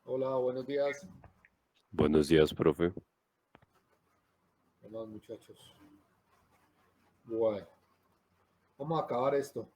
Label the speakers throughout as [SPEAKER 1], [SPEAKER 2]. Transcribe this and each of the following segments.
[SPEAKER 1] Hola, buenos días.
[SPEAKER 2] Buenos días, profe.
[SPEAKER 1] ¿Qué más, muchachos? Bueno, vamos a acabar esto.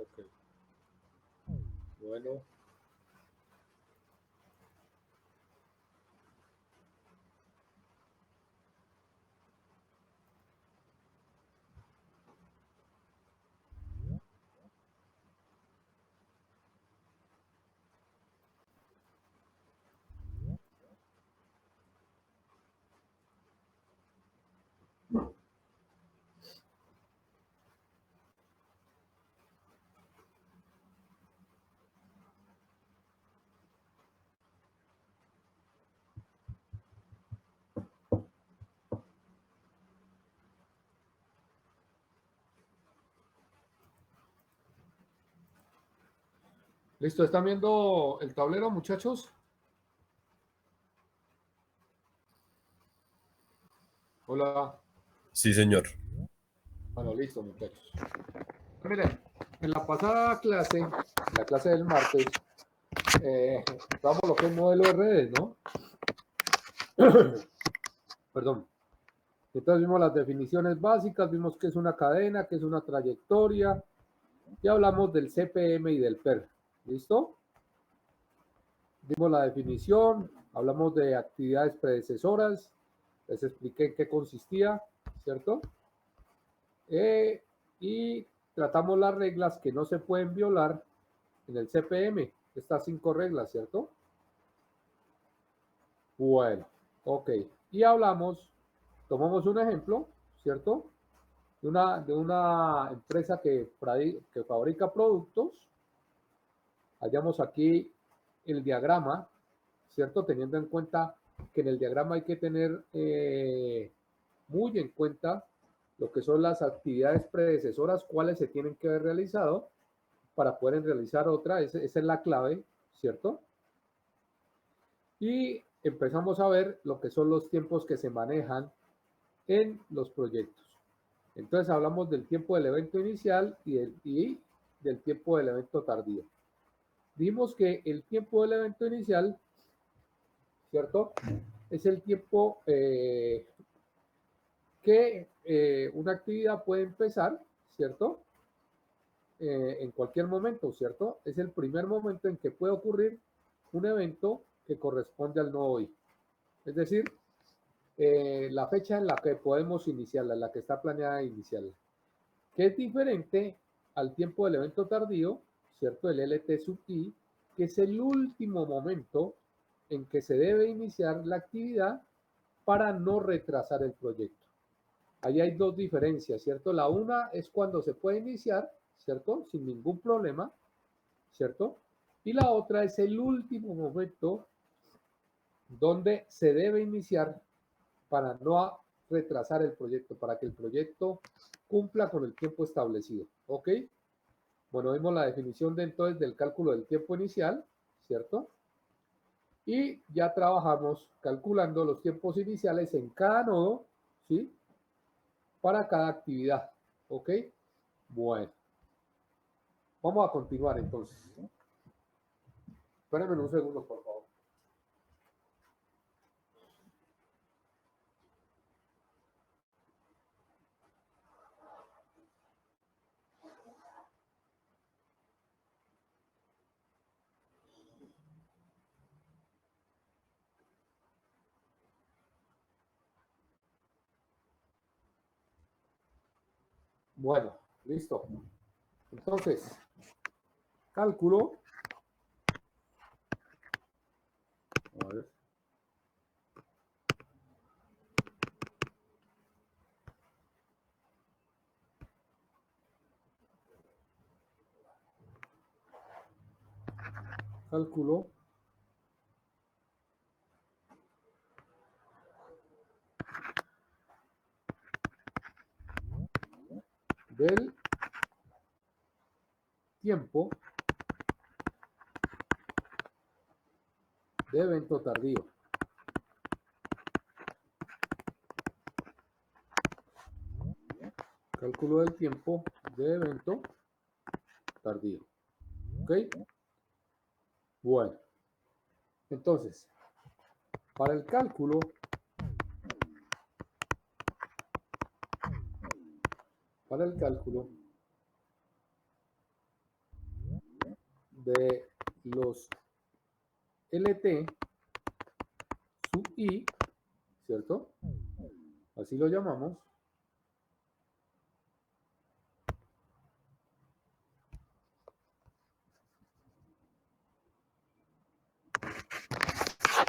[SPEAKER 1] Ok, bueno. Listo, ¿están viendo el tablero, muchachos? Hola.
[SPEAKER 2] Sí, señor.
[SPEAKER 1] Bueno, listo, muchachos. Miren, en la pasada clase, la clase del martes, damos lo que es modelo de redes, ¿no? Perdón. Entonces vimos las definiciones básicas, vimos qué es una cadena, qué es una trayectoria, y hablamos del CPM y del PER. ¿Listo? Dimos la definición, hablamos de actividades predecesoras, les expliqué en qué consistía, ¿cierto? Y tratamos las reglas que no se pueden violar en el CPM, estas 5 reglas, ¿cierto? Bueno, ok. Y hablamos, tomamos un ejemplo, ¿cierto? De una empresa que fabrica productos. Hallamos aquí el diagrama, ¿cierto? Teniendo en cuenta que en el diagrama hay que tener muy en cuenta lo que son las actividades predecesoras, cuáles se tienen que haber realizado para poder realizar otra. Esa es la clave, ¿cierto? Y empezamos a ver lo que son los tiempos que se manejan en los proyectos. Entonces hablamos del tiempo del evento inicial y del tiempo del evento tardío. Vimos que el tiempo del evento inicial, ¿cierto? Es el tiempo que una actividad puede empezar, ¿cierto? En cualquier momento, ¿cierto? Es el primer momento en que puede ocurrir un evento que corresponde al no hoy. Es decir, la fecha en la que podemos iniciarla, en la que está planeada iniciarla, que es diferente al tiempo del evento tardío, ¿cierto? El LT sub I, que es el último momento en que se debe iniciar la actividad para no retrasar el proyecto. Ahí hay dos diferencias, ¿cierto? La una es cuando se puede iniciar, ¿cierto? Sin ningún problema, ¿cierto? Y la otra es el último momento donde se debe iniciar para no retrasar el proyecto, para que el proyecto cumpla con el tiempo establecido, ¿ok? Bueno, vimos la definición de entonces del cálculo del tiempo inicial, ¿cierto? Y ya trabajamos calculando los tiempos iniciales en cada nodo, ¿sí? Para cada actividad, ¿ok? Bueno, vamos a continuar entonces. Espérenme un segundo, por favor. Bueno, listo. Entonces, cálculo. A ver. Cálculo del tiempo de evento tardío. Cálculo del tiempo de evento tardío. ¿Ok? Bueno, entonces, para el cálculo de los LT sub I, ¿cierto? Así lo llamamos.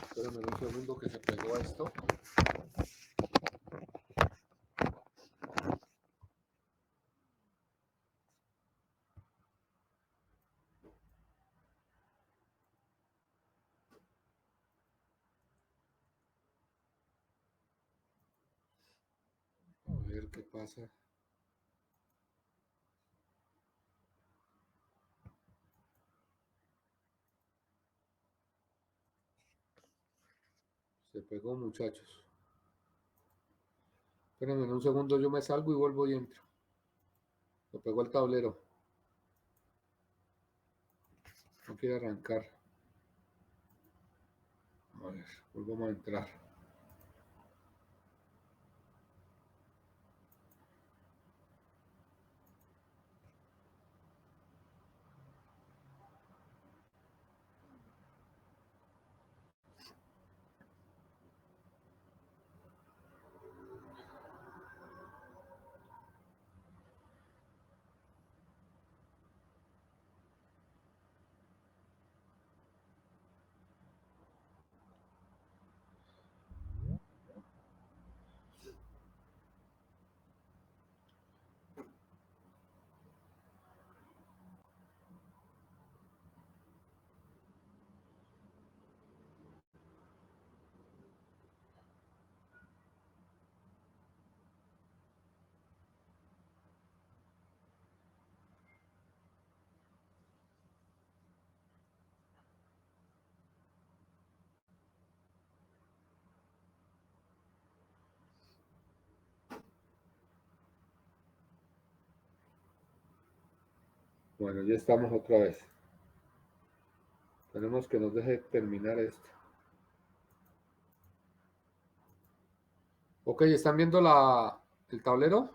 [SPEAKER 1] Espérame un segundo que se pegó esto. A ver qué pasa. Se pegó, muchachos. Espérenme un segundo, yo me salgo y vuelvo y entro. Se pegó el tablero. No quiere arrancar. A ver, volvamos a entrar. Bueno, ya estamos otra vez. Tenemos que nos deje terminar esto. Ok, ¿están viendo el tablero?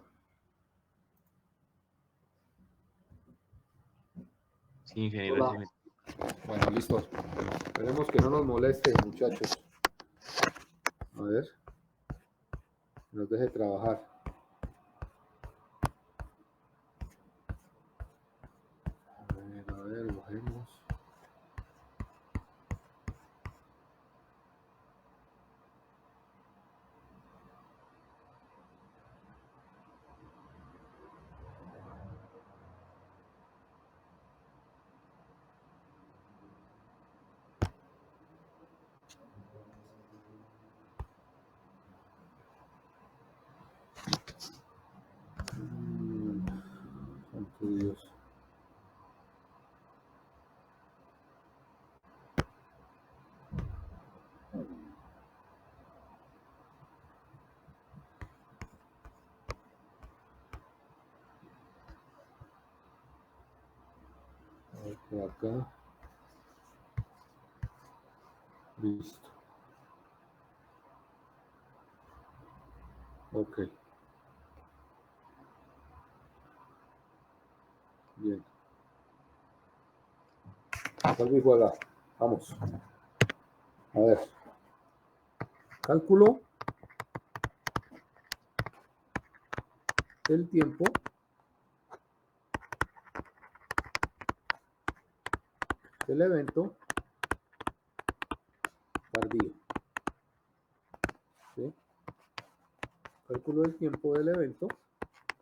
[SPEAKER 3] Sí, ingeniero.
[SPEAKER 1] Hola. Bueno, listo. Esperemos que no nos moleste, muchachos. A ver. Nos deje trabajar. A ver, bajemos. Santo Dios. A ver, por acá. Listo. Ok. Bien. Salve y juega. Vamos. A ver. Cálculo del tiempo del evento tardío. ¿Sí? Cálculo del tiempo del evento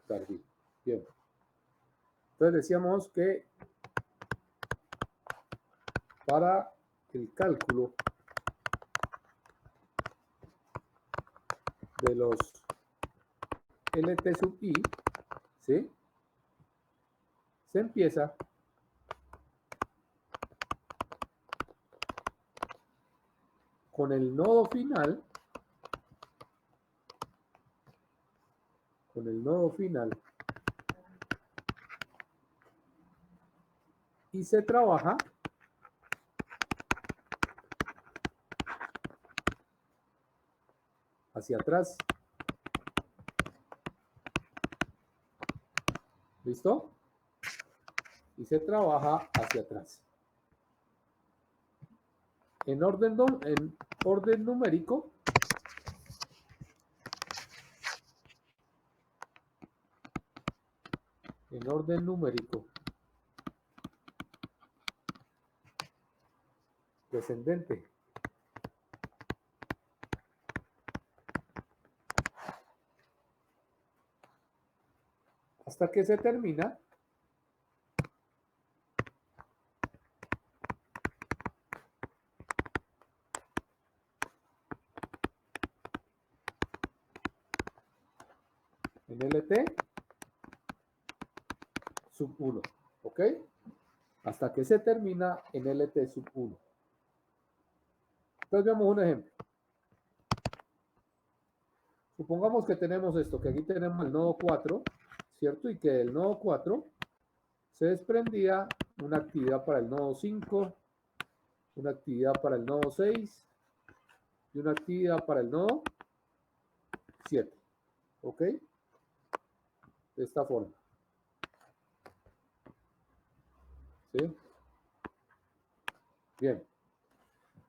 [SPEAKER 1] tardío. Bien. Entonces decíamos que para el cálculo de los LT sub I, ¿sí? Se empieza con el nodo final, y se trabaja hacia atrás. ¿Listo? Y se trabaja hacia atrás. En orden numérico, descendente. Hasta que se termina en LT sub 1, ¿ok? Hasta que se termina en LT sub 1. Entonces veamos un ejemplo. Supongamos que tenemos esto, que aquí tenemos el nodo 4, ¿cierto? Y que del nodo 4 se desprendía una actividad para el nodo 5, una actividad para el nodo 6 y una actividad para el nodo 7, ¿ok? De esta forma. ¿Sí? Bien.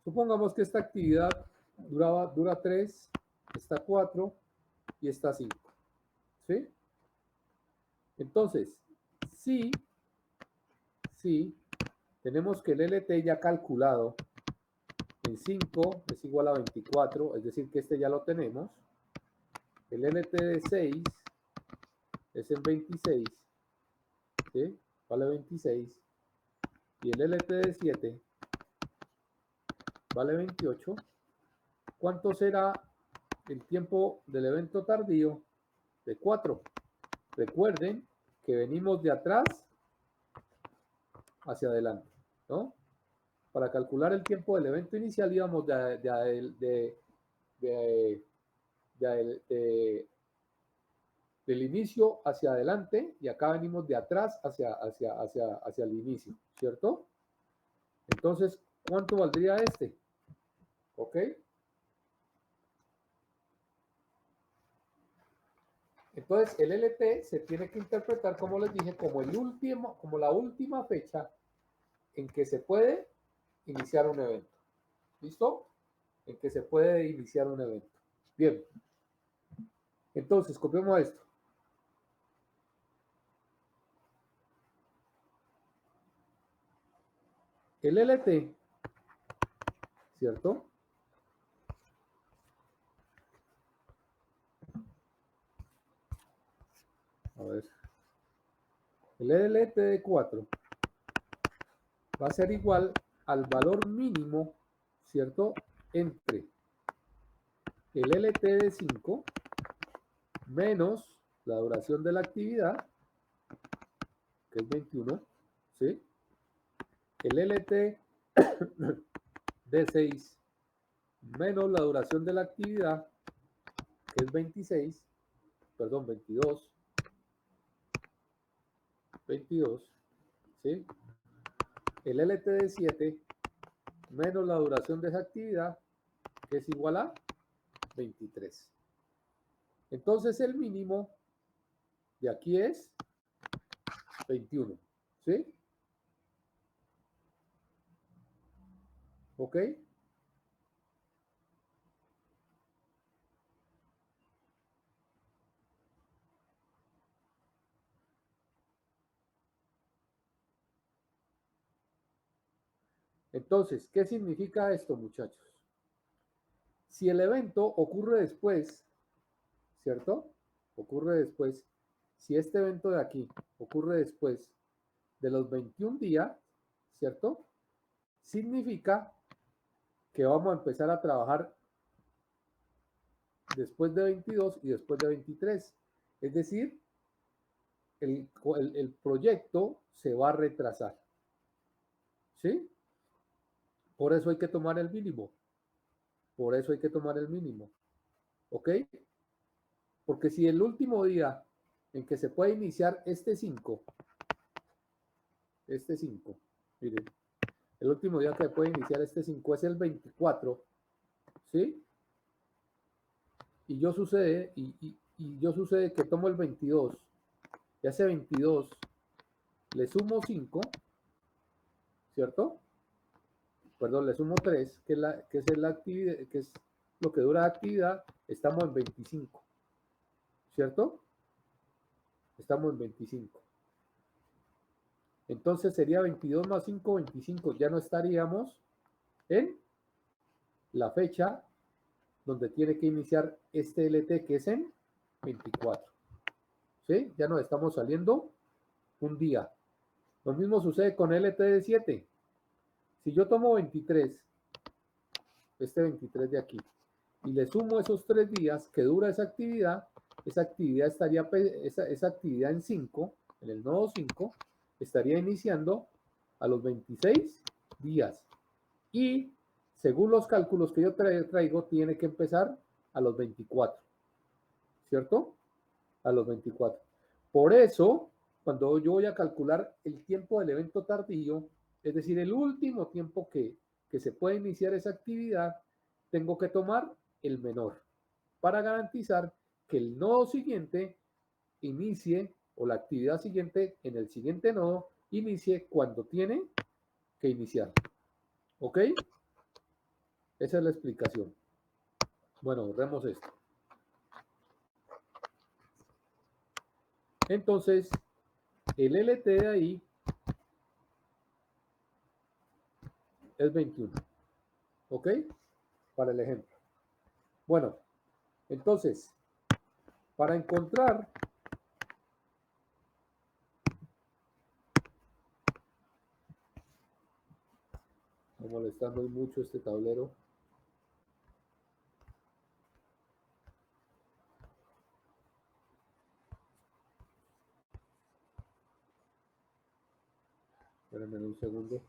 [SPEAKER 1] Supongamos que esta actividad dura 3, esta 4 y esta 5. ¿Sí? Entonces, si tenemos que el LT ya calculado en 5 es igual a 24, es decir, que este ya lo tenemos. El LT de 6 es en 26, ¿sí? Vale 26. Y el LT de 7 vale 28. ¿Cuánto será el tiempo del evento tardío? De 4. Recuerden que venimos de atrás hacia adelante, ¿no? Para calcular el tiempo del evento inicial íbamos de Del inicio hacia adelante y acá venimos de atrás hacia el inicio, ¿cierto? Entonces, ¿cuánto valdría este? ¿Ok? Entonces, el LT se tiene que interpretar, como les dije, como la última fecha en que se puede iniciar un evento. ¿Listo? En que se puede iniciar un evento. Bien. Entonces, copiemos esto. El LT, ¿cierto? A ver. El LT de 4 va a ser igual al valor mínimo, ¿cierto? Entre el LT de 5 menos la duración de la actividad, que es 21, ¿sí? El LT de 6 menos la duración de la actividad, que es 22, ¿sí? El LT de 7 menos la duración de esa actividad, que es igual a 23. Entonces el mínimo de aquí es 21, ¿sí? ¿Ok? Entonces, ¿qué significa esto, muchachos? Si el evento ocurre después, ¿cierto? Ocurre después. Si este evento de aquí ocurre después de los 21 días, ¿cierto? Significa que vamos a empezar a trabajar después de 22 y después de 23. Es decir, el proyecto se va a retrasar. ¿Sí? Por eso hay que tomar el mínimo. Por eso hay que tomar el mínimo. ¿Ok? Porque si el último día en que se puede iniciar este 5, miren, el último día que puede iniciar este 5 es el 24, ¿sí? Y yo sucede, yo sucede que tomo el 22, y a ese 22 le sumo 5, ¿cierto? Perdón, le sumo 3, que es la actividad, que es lo que dura la actividad, estamos en 25, ¿cierto? Estamos en 25. Entonces sería 22 más 5, 25. Ya no estaríamos en la fecha donde tiene que iniciar este LT, que es en 24. ¿Sí? Ya nos estamos saliendo un día. Lo mismo sucede con LT de 7. Si yo tomo 23, este 23 de aquí, y le sumo esos 3 días que dura esa actividad estaría, esa actividad en 5, en el nodo 5, estaría iniciando a los 26 días. Y según los cálculos que yo traigo, tiene que empezar a los 24, ¿cierto? A los 24. Por eso, cuando yo voy a calcular el tiempo del evento tardío, es decir, el último tiempo que se puede iniciar esa actividad, tengo que tomar el menor para garantizar que el nodo siguiente inicie, o la actividad siguiente en el siguiente nodo inicie cuando tiene que iniciar. ¿Ok? Esa es la explicación. Bueno, borremos esto. Entonces, el LT de ahí es 21. ¿Ok? Para el ejemplo. Bueno, entonces, para encontrar me molestando mucho este tablero. Espérenme un segundo.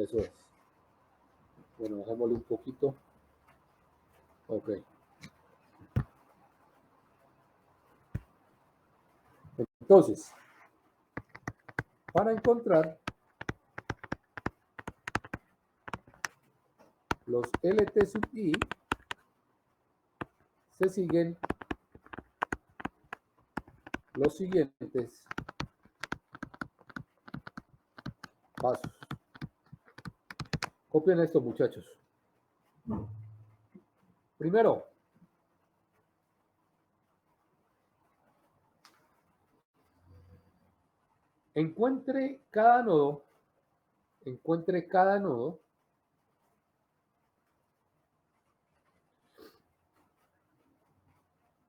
[SPEAKER 1] Eso es. Bueno, bajémosle un poquito. Ok. Entonces, para encontrar los LT sub I, se siguen los siguientes pasos. Copien esto, muchachos. Primero, encuentre cada nodo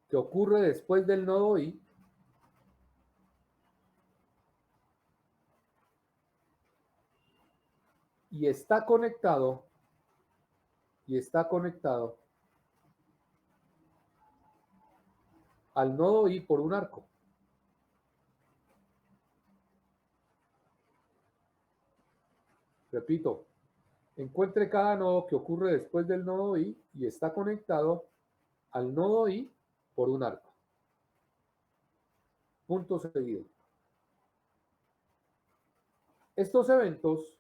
[SPEAKER 1] que ocurre después del nodo I y está conectado al nodo I por un arco. Repito, encuentre cada nodo que ocurre después del nodo I y está conectado al nodo I por un arco. Punto seguido. Estos eventos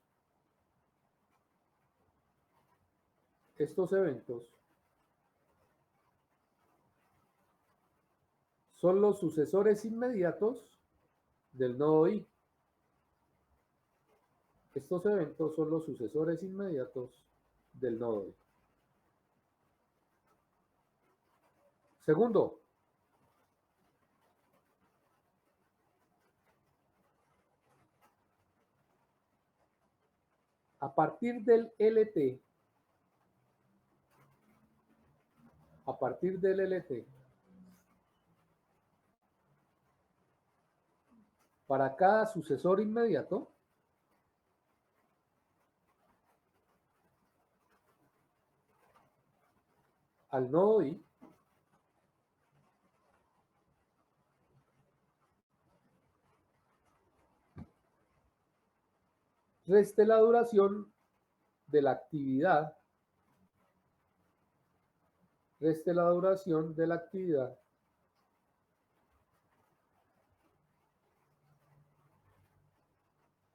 [SPEAKER 1] son los sucesores inmediatos del nodo I. Estos eventos son los sucesores inmediatos del nodo I. Segundo, a partir del LT, para cada sucesor inmediato, al nodo I, reste la duración de la actividad,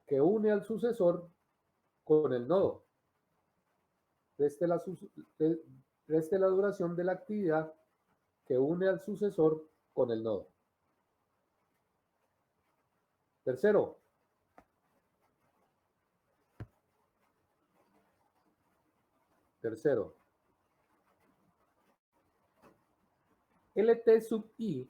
[SPEAKER 1] que une al sucesor con el nodo. Reste la duración de la actividad que une al sucesor con el nodo. Tercero, LT sub I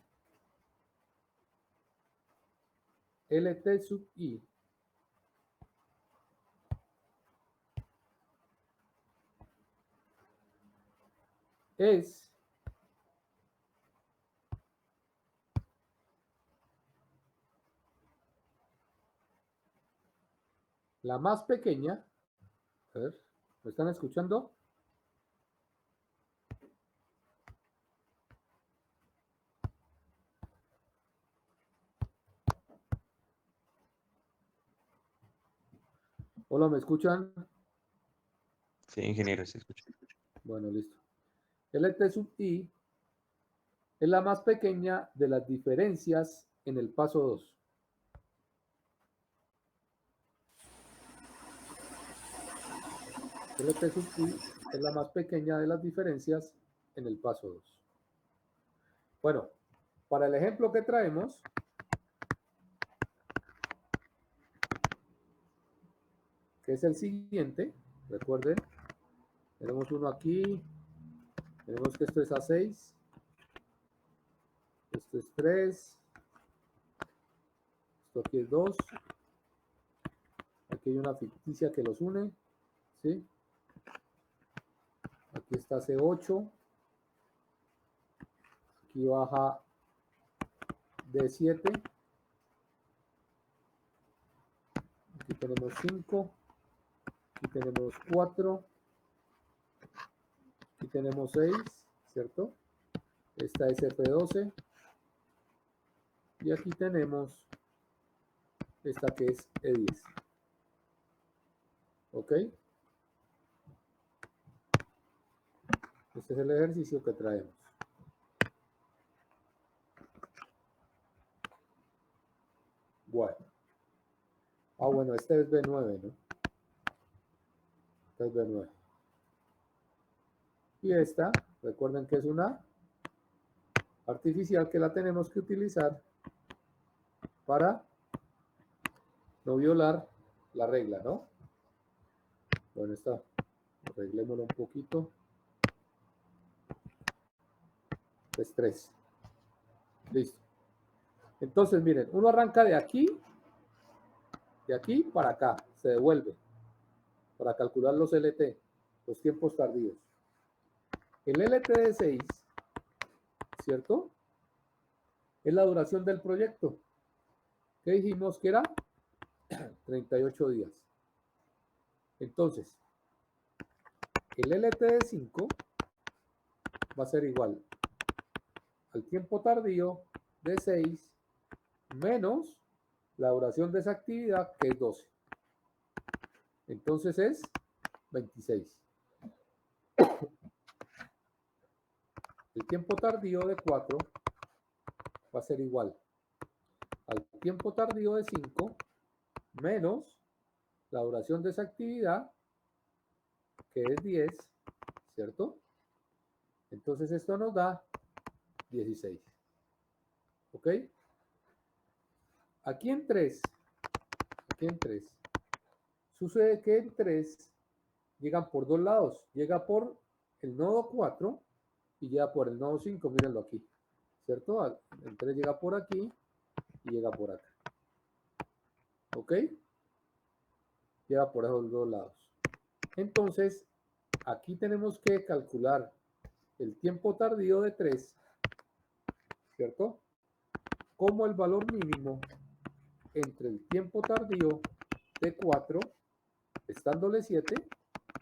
[SPEAKER 1] es la más pequeña. A ver, ¿me están escuchando? Hola, ¿me escuchan?
[SPEAKER 3] Sí, ingeniero, se escucha.
[SPEAKER 1] Bueno, listo. LT sub I es la más pequeña de las diferencias en el paso 2. LT sub I es la más pequeña de las diferencias en el paso 2. Bueno, para el ejemplo que traemos, que es el siguiente, recuerden, tenemos uno aquí, tenemos que esto es A6, esto es 3, esto aquí es 2, aquí hay una ficticia que los une, ¿sí? Aquí está C8, aquí baja D7, aquí tenemos 5, aquí tenemos 4, aquí tenemos 6, ¿cierto? Esta es F12, y aquí tenemos esta que es E10. ¿Ok? Este es el ejercicio que traemos. Bueno. Bueno, este es B9, ¿no? Este es B9. Y esta, recuerden que es una artificial que la tenemos que utilizar para no violar la regla, ¿no? Bueno, esta, arreglémoslo un poquito. Es 3. Listo. Entonces, miren, uno arranca de aquí para acá, se devuelve para calcular los LT, los tiempos tardíos. El LT de 6, ¿cierto? Es la duración del proyecto. ¿Qué dijimos que era? 38 días. Entonces, el LT de 5 va a ser igual al tiempo tardío de 6 menos la duración de esa actividad, que es 12. Entonces es 26. El tiempo tardío de 4 va a ser igual al tiempo tardío de 5 menos la duración de esa actividad, que es 10, ¿cierto? Entonces esto nos da 16. ¿Ok? Aquí en 3, sucede que en 3 llegan por dos lados. Llega por el nodo 4 y llega por el nodo 5, mírenlo aquí, ¿cierto? El 3 llega por aquí y llega por acá. ¿Ok? Llega por esos dos lados. Entonces, aquí tenemos que calcular el tiempo tardío de 3, ¿cierto? Como el valor mínimo entre el tiempo tardío de 4, estándole 7,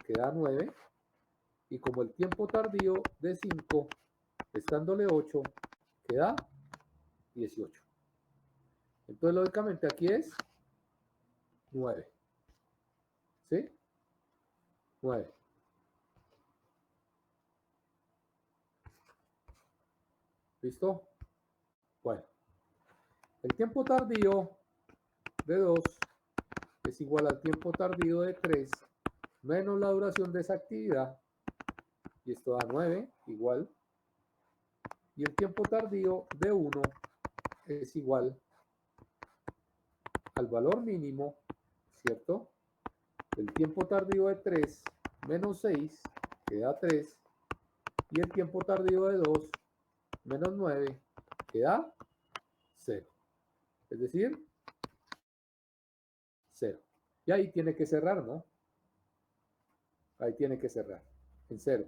[SPEAKER 1] que da 9, y como el tiempo tardío de 5, estándole 8, que da 18. Entonces, lógicamente, aquí es 9. ¿Sí? 9. ¿Listo? Bueno. El tiempo tardío de 2 es igual al tiempo tardío de 3 menos la duración de esa actividad. Y esto da 9, igual. Y el tiempo tardío de 1 es igual al valor mínimo, ¿cierto? El tiempo tardío de 3 menos 6, que da 3. Y el tiempo tardío de 2 menos 9, que da 0. Es decir, 0. Y ahí tiene que cerrar, ¿no? Ahí tiene que cerrar, en 0.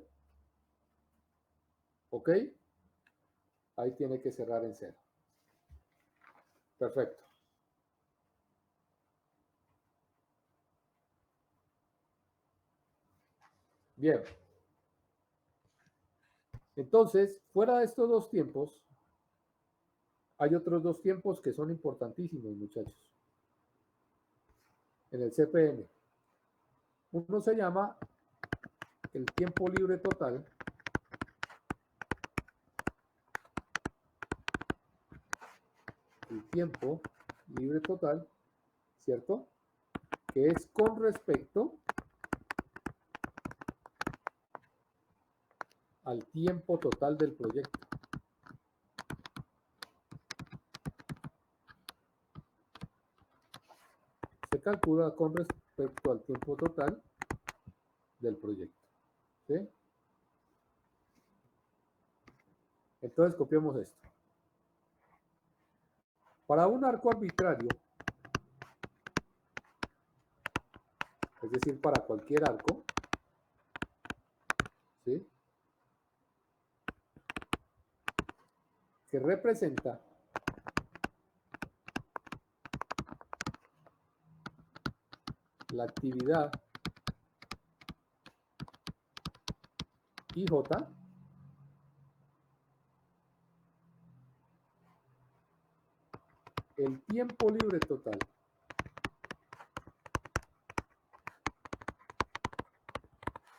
[SPEAKER 1] ¿Ok? Ahí tiene que cerrar en 0. Perfecto. Bien. Entonces, fuera de estos dos tiempos, hay otros dos tiempos que son importantísimos, muchachos, en el CPM. Uno se llama el tiempo libre total. El tiempo libre total, ¿cierto? Que es con respecto al tiempo total del proyecto. Se calcula con respecto al tiempo total del proyecto. ¿Sí? Entonces copiamos esto. Para un arco arbitrario, es decir, para cualquier arco, ¿sí?, que representa la actividad IJ, el tiempo libre total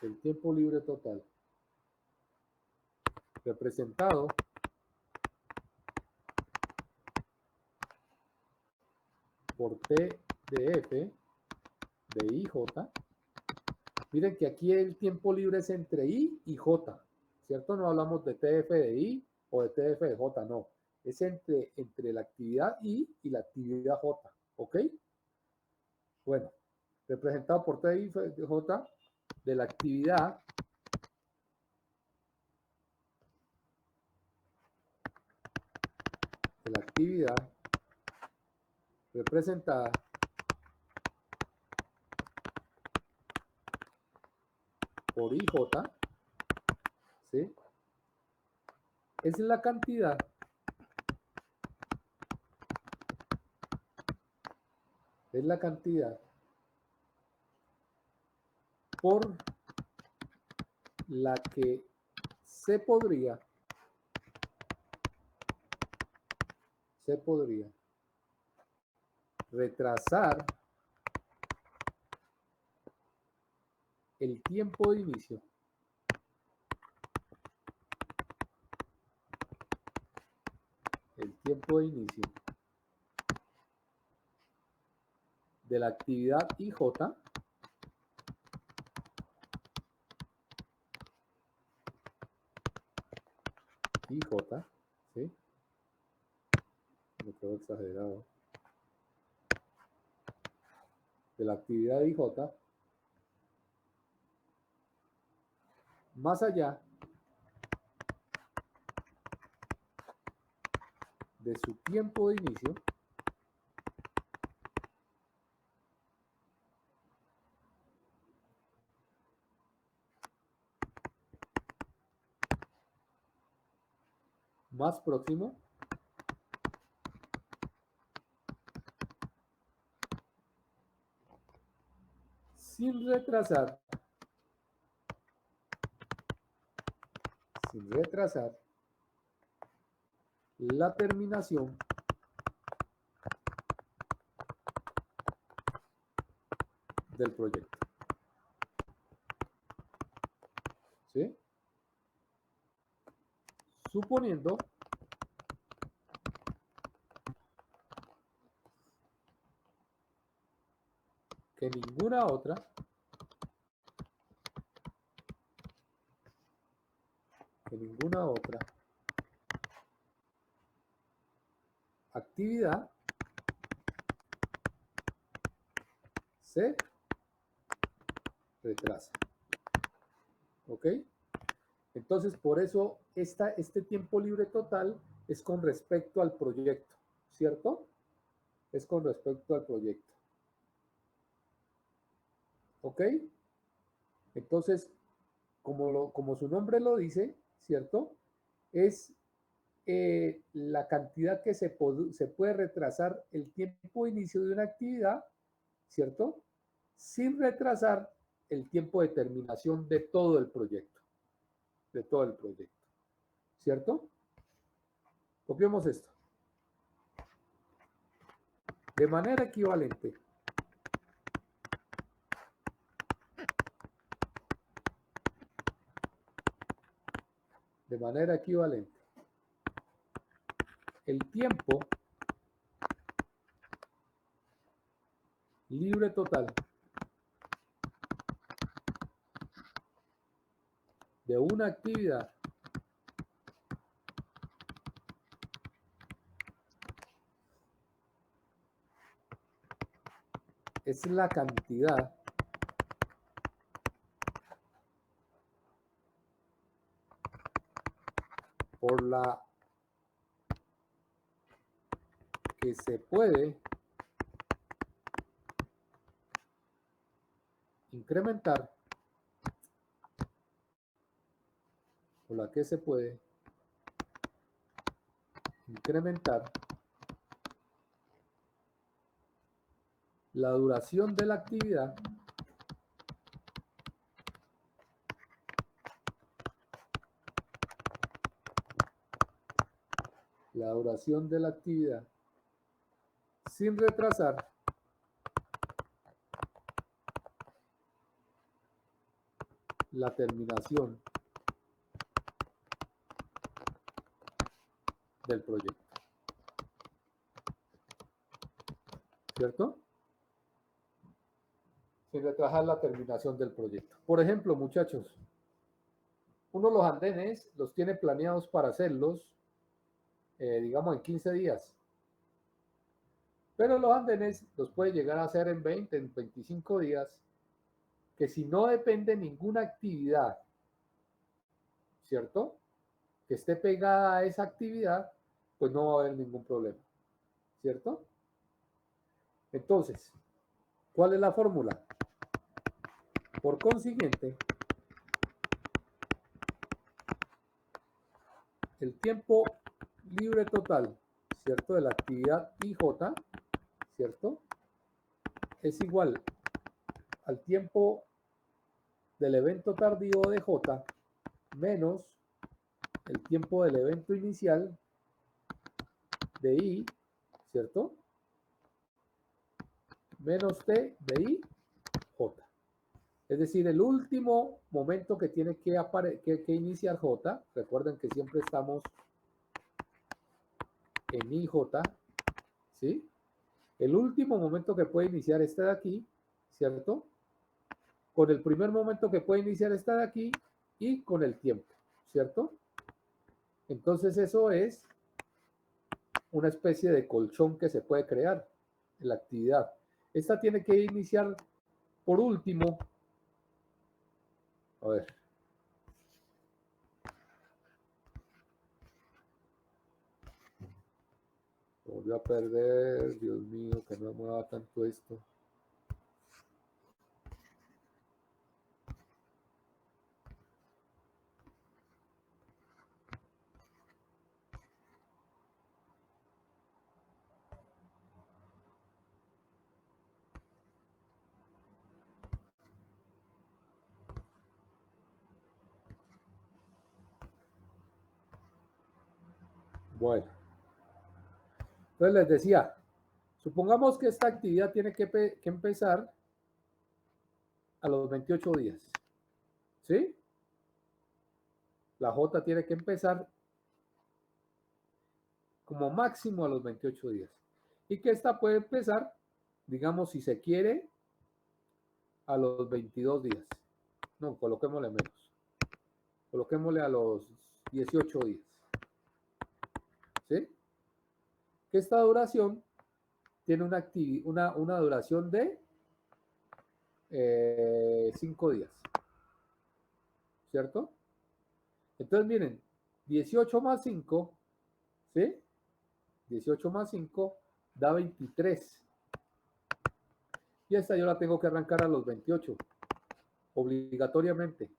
[SPEAKER 1] El tiempo libre total. Representado por T de F de IJ. Miren que aquí el tiempo libre es entre I y J, ¿cierto? No hablamos de TF de I o de TF de J, no. Es entre la actividad I y la actividad J, ¿ok? Bueno, representado por T y J de la actividad representada por IJ, ¿sí? Es la cantidad por la que se podría retrasar el tiempo de inicio de la actividad IJ ¿sí? Me quedo exagerado. De la actividad IJ más allá de su tiempo de inicio más próximo sin retrasar la terminación del proyecto. ¿Sí? Suponiendo que ninguna otra actividad se retrasa. ¿Ok? Entonces, por eso este tiempo libre total es con respecto al proyecto, ¿cierto? Es con respecto al proyecto. ¿Ok? Entonces, como su nombre lo dice, ¿cierto? Es la cantidad que se puede retrasar el tiempo de inicio de una actividad, ¿cierto? Sin retrasar el tiempo de terminación de todo el proyecto, ¿cierto? Copiemos esto. De manera equivalente, el tiempo libre total de una actividad es la cantidad por la que se puede incrementar la duración de la actividad sin retrasar la terminación del proyecto. ¿Cierto? Sin retrasar la terminación del proyecto. Por ejemplo, muchachos, uno los andenes los tiene planeados para hacerlos, digamos, en 15 días. Pero los andenes los puede llegar a hacer en 20, en 25 días, que si no depende ninguna actividad, ¿cierto?, que esté pegada a esa actividad, pues no va a haber ningún problema, ¿cierto? Entonces, ¿cuál es la fórmula? Por consiguiente, el tiempo libre total, ¿cierto?, de la actividad IJ, ¿cierto?, es igual al tiempo del evento tardío de J menos el tiempo del evento inicial de I, ¿cierto?, menos T de I, J. Es decir, el último momento que tiene que iniciar J, recuerden que siempre estamos en IJ, ¿sí? El último momento que puede iniciar este de aquí, ¿cierto?, con el primer momento que puede iniciar esta de aquí y con el tiempo, ¿cierto? Entonces eso es una especie de colchón que se puede crear en la actividad. Esta tiene que iniciar por último. A ver. Volvió a perder. Dios mío, que no me mueva tanto esto. Bueno. Entonces les decía, supongamos que esta actividad tiene que empezar a los 28 días. ¿Sí? La J tiene que empezar como máximo a los 28 días. Y que esta puede empezar, digamos, si se quiere, a los 22 días. No, coloquémosle menos. Coloquémosle a los 18 días. ¿Sí? Que esta duración tiene una duración de 5 días. ¿Cierto? Entonces, miren, 18 más 5, ¿sí? 18 más 5 da 23. Y esta yo la tengo que arrancar a los 28, obligatoriamente.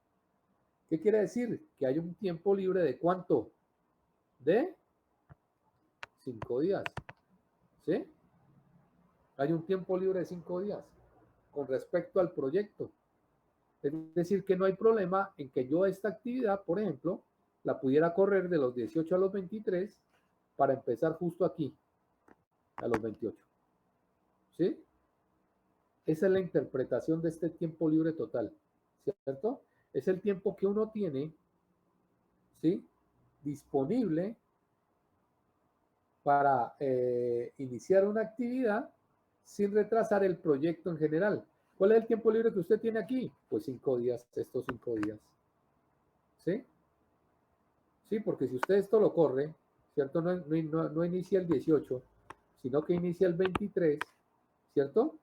[SPEAKER 1] ¿Qué quiere decir? Que hay un tiempo libre de ¿cuánto? De 5 días. ¿Sí? Hay un tiempo libre de 5 días con respecto al proyecto. Es decir, que no hay problema en que yo esta actividad, por ejemplo, la pudiera correr de los 18 a los 23 para empezar justo aquí, a los 28. ¿Sí? Esa es la interpretación de este tiempo libre total, ¿cierto? Es el tiempo que uno tiene, ¿sí?, disponible para iniciar una actividad sin retrasar el proyecto en general. ¿Cuál es el tiempo libre que usted tiene aquí? Pues 5 días, estos 5 días. ¿Sí? Sí, porque si usted esto lo corre, ¿cierto? No inicia el 18, sino que inicia el 23, ¿cierto?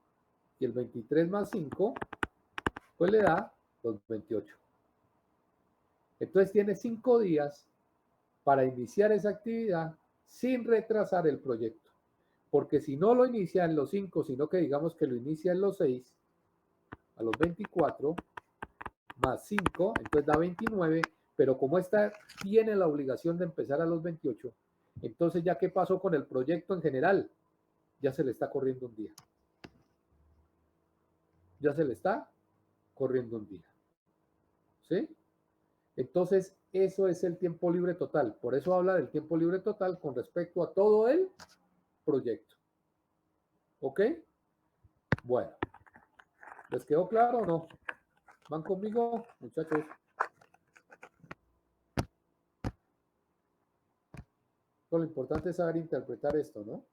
[SPEAKER 1] Y el 23 más 5, pues le da los 28. Entonces tiene 5 días para iniciar esa actividad sin retrasar el proyecto. Porque si no lo inicia en los 5, sino que digamos que lo inicia en los 6, a los 24, más 5, entonces da 29, pero como esta tiene la obligación de empezar a los 28, entonces ya qué pasó con el proyecto en general, ya se le está corriendo un día. Ya se le está corriendo un día. ¿Sí? Entonces, eso es el tiempo libre total. Por eso habla del tiempo libre total con respecto a todo el proyecto. ¿Ok? Bueno. ¿Les quedó claro o no? ¿Van conmigo, muchachos? Lo importante es saber interpretar esto, ¿no?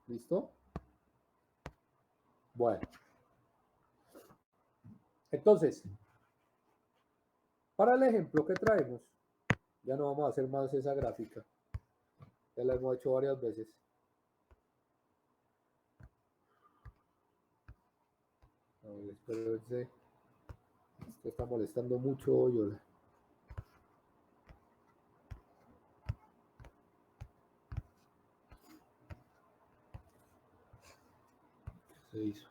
[SPEAKER 1] ¿Listo? Bueno. Entonces, para el ejemplo que traemos, ya no vamos a hacer más esa gráfica. Ya la hemos hecho varias veces. A ver, espérense. Esto está molestando mucho, Yola. ¿Qué se hizo?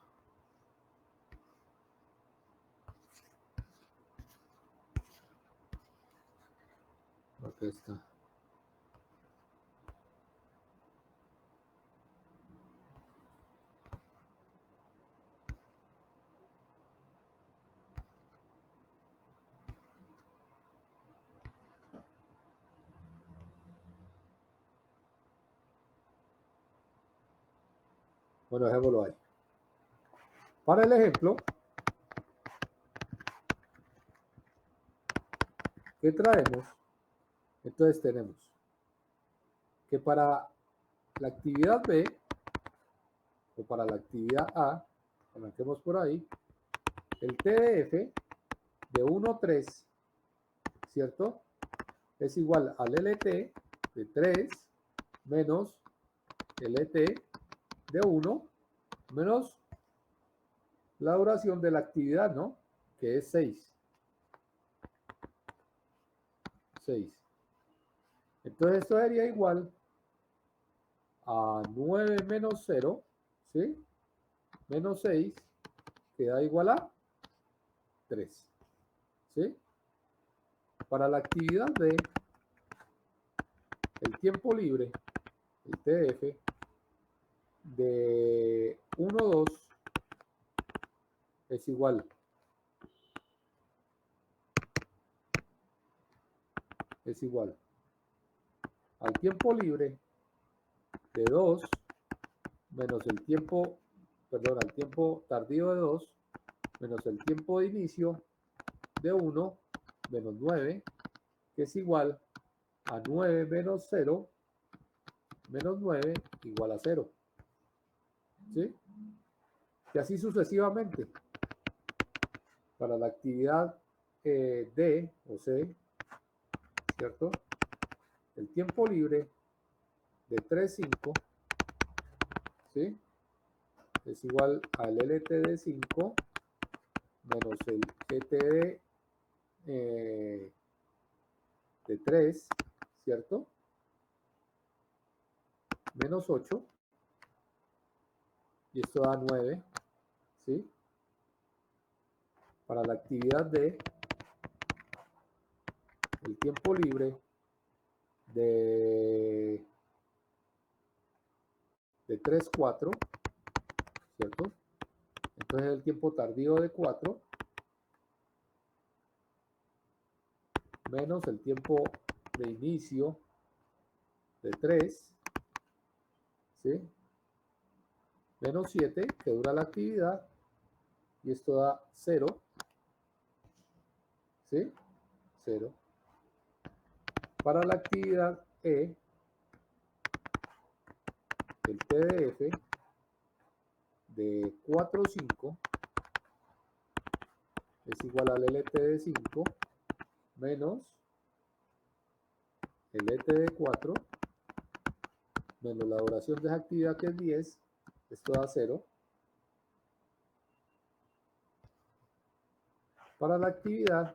[SPEAKER 1] Acá está. Bueno, dejémoslo ahí. Para el ejemplo, ¿qué traemos? Entonces tenemos que para la actividad B o para la actividad A, arranquemos por ahí, el TDF de 1 a 3, ¿cierto? Es igual al LT de 3 menos LT de 1 menos la duración de la actividad, ¿no? Que es 6. 6. Entonces esto sería igual a 9 menos 0, ¿sí? Menos 6, que da igual a 3, ¿sí? Para la actividad B, el tiempo libre, el TF, de 1 a 2 es igual al tiempo libre de 2 menos el tiempo, perdón, al tiempo tardío de 2 menos el tiempo de inicio de 1 menos 9, que es igual a 9 menos 0 menos 9 igual a 0. ¿Sí? Y así sucesivamente. Para la actividad D o C, ¿cierto? El tiempo libre de 3, 5, ¿sí? Es igual al LT de 5 menos el ET de 3, ¿cierto? Menos 8, y esto da 9, ¿sí? Para la actividad D, el tiempo libre de 3, 4, ¿cierto? Entonces el tiempo tardío de 4 menos el tiempo de inicio de 3, ¿sí? Menos 7, que dura la actividad, y esto da 0, ¿sí? 0. Para la actividad E, el TDF de 4, 5 es igual al LT de 5 menos el ET de 4 menos la duración de esa actividad, que es 10, esto da 0. Para la actividad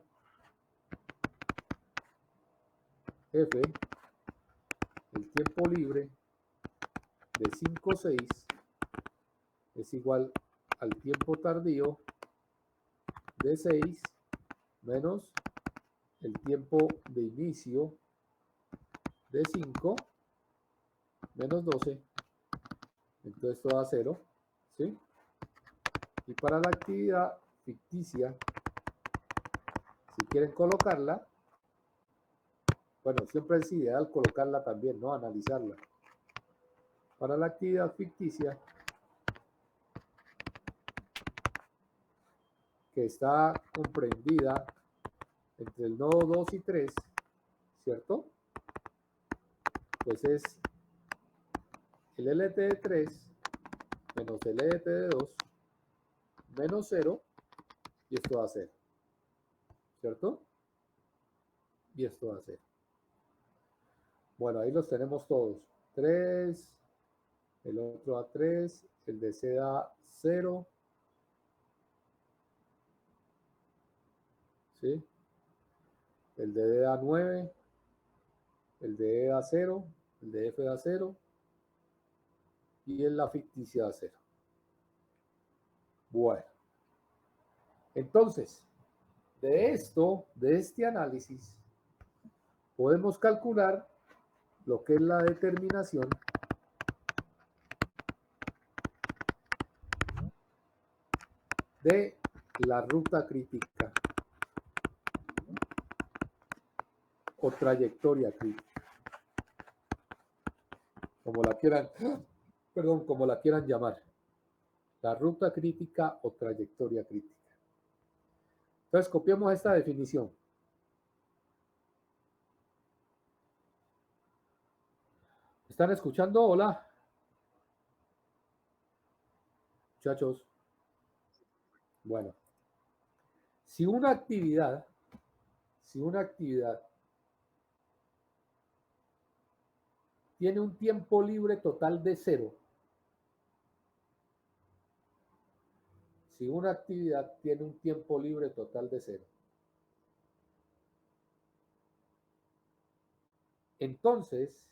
[SPEAKER 1] F, el tiempo libre de 5, 6 es igual al tiempo tardío de 6 menos el tiempo de inicio de 5 menos 12. Entonces esto da 0, ¿sí? Y para la actividad ficticia, si quieren colocarla, bueno, siempre es ideal colocarla también, ¿no? Analizarla. Para la actividad ficticia, que está comprendida entre el nodo 2 y 3, ¿cierto? Pues es el LT de 3 menos el LT de 2 menos 0 y esto va a 0, ¿cierto? Y esto va a 0. Bueno, ahí los tenemos todos. 3, el otro da 3, el de C da 0, ¿sí? El de D da 9, el de E da 0, el de F da 0 y en la ficticia da 0. Bueno, entonces, de esto, de este análisis, podemos calcular lo que es la determinación de la ruta crítica o trayectoria crítica, como la quieran, perdón, como la quieran llamar, la ruta crítica o trayectoria crítica. Entonces, copiamos esta definición. ¿Están escuchando? Hola, muchachos. Bueno, si una actividad tiene un tiempo libre total de 0, si una actividad tiene un tiempo libre total de 0, entonces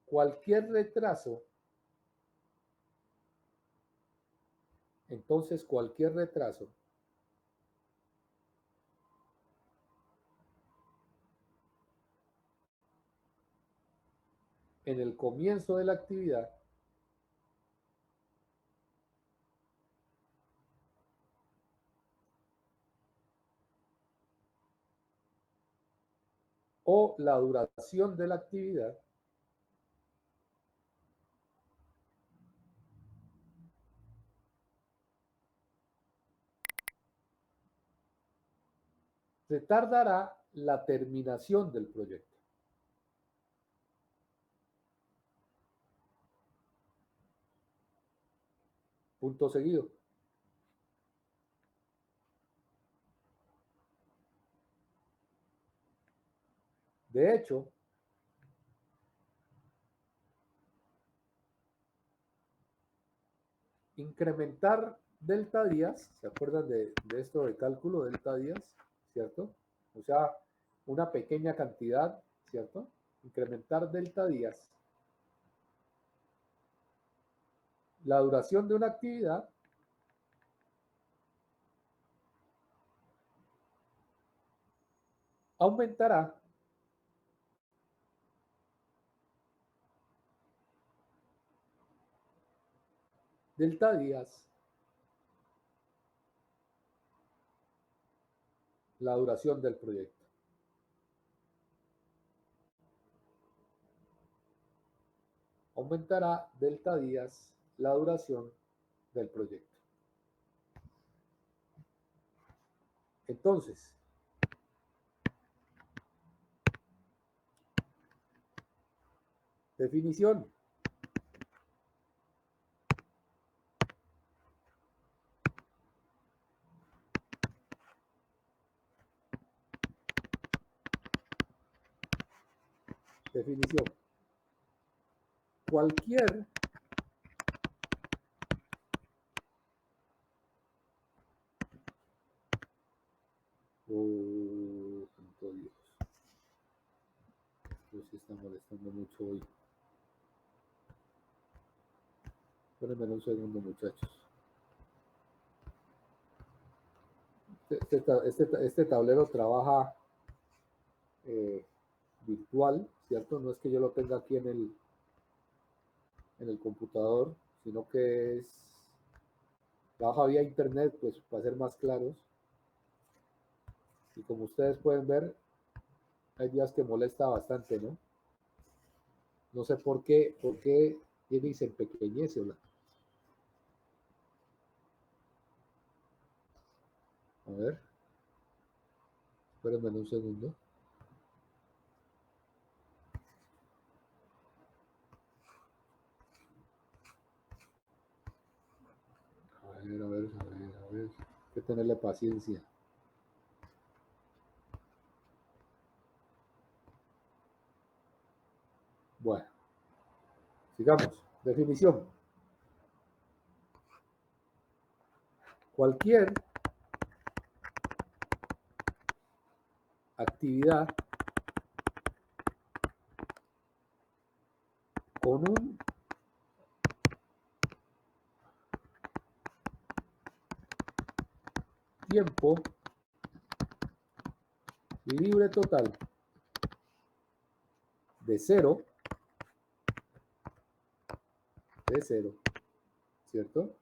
[SPEAKER 1] cualquier retraso en el comienzo de la actividad o la duración de la actividad retardará la terminación del proyecto. Punto seguido. De hecho, incrementar delta días, ¿se acuerdan de esto de cálculo, delta días, ¿cierto? O sea, una pequeña cantidad, ¿cierto? Incrementar delta días, la duración de una actividad aumentará delta días la duración del proyecto. Aumentará delta días la duración del proyecto. Entonces, definición. Definición. Cualquier santo Dios. Dios sí está molestando mucho hoy. Espérenme un segundo, muchachos. Este tablero trabaja virtual, ¿cierto? No es que yo lo tenga aquí en el computador, sino que trabaja vía internet, pues para ser más claros. Y como ustedes pueden ver, hay días que molesta bastante, ¿no? No sé por qué viene y se empequeñece. Hola. A ver. Espérenme un segundo. A ver. Hay que tenerle paciencia. Bueno, sigamos. Definición. Cualquier actividad con un tiempo libre total de cero, ¿cierto?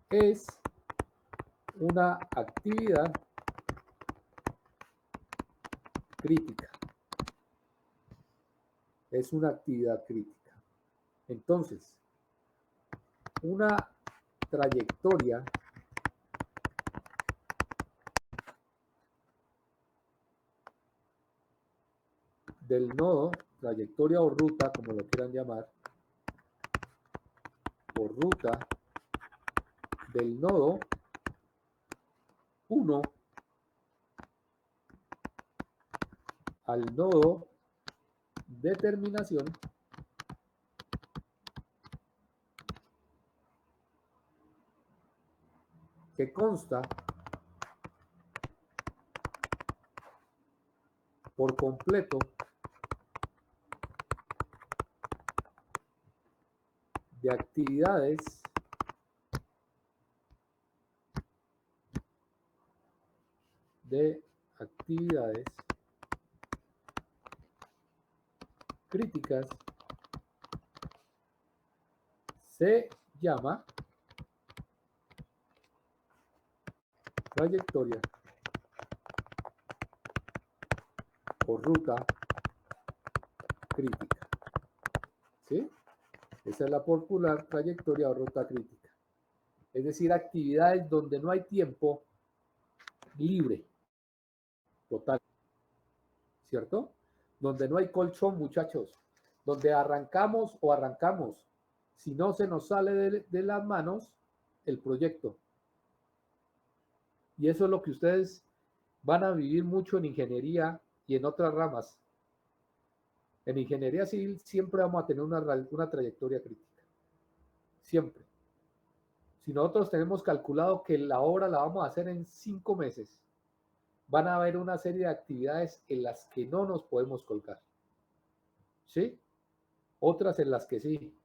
[SPEAKER 1] Es una actividad crítica. Es una actividad crítica. Entonces, una trayectoria del nodo, trayectoria o ruta, como lo quieran llamar, o ruta del nodo 1 al nodo de terminación que consta por completo de actividades críticas se llama trayectoria o ruta crítica. ¿Sí? Esa es la popular trayectoria o ruta crítica. Es decir, actividades donde no hay tiempo libre, total, ¿cierto? Donde no hay colchón, muchachos. Donde arrancamos. Si no se nos sale de las manos el proyecto. Y eso es lo que ustedes van a vivir mucho en ingeniería y en otras ramas. En ingeniería civil siempre vamos a tener una trayectoria crítica. Siempre. Si nosotros tenemos calculado que la obra la vamos a hacer en 5 meses, van a haber una serie de actividades en las que no nos podemos colgar. ¿Sí? Otras en las que sí.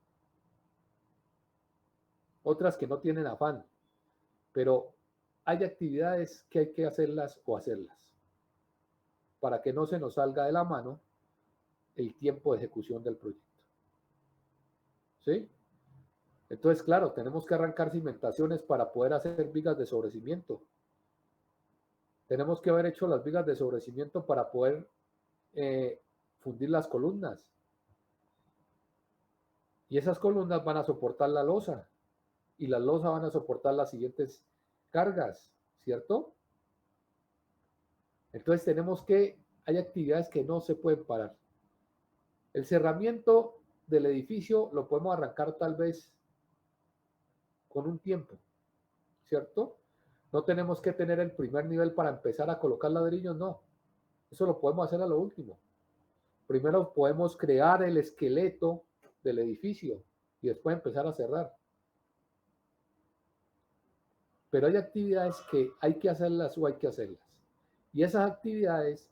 [SPEAKER 1] Otras que no tienen afán. Pero hay actividades que hay que hacerlas para que no se nos salga de la mano el tiempo de ejecución del proyecto. ¿Sí? Entonces, claro, tenemos que arrancar cimentaciones para poder hacer vigas de sobrecimiento. Tenemos que haber hecho las vigas de sobrecimiento para poder fundir las columnas. Y esas columnas van a soportar la losa. Y las losas van a soportar las siguientes cargas, ¿cierto? Entonces hay actividades que no se pueden parar. El cerramiento del edificio lo podemos arrancar tal vez con un tiempo, ¿cierto? No tenemos que tener el primer nivel para empezar a colocar ladrillos, no. Eso lo podemos hacer a lo último. Primero podemos crear el esqueleto del edificio y después empezar a cerrar. Pero hay actividades que hay que hacerlas o hay que hacerlas. Y esas actividades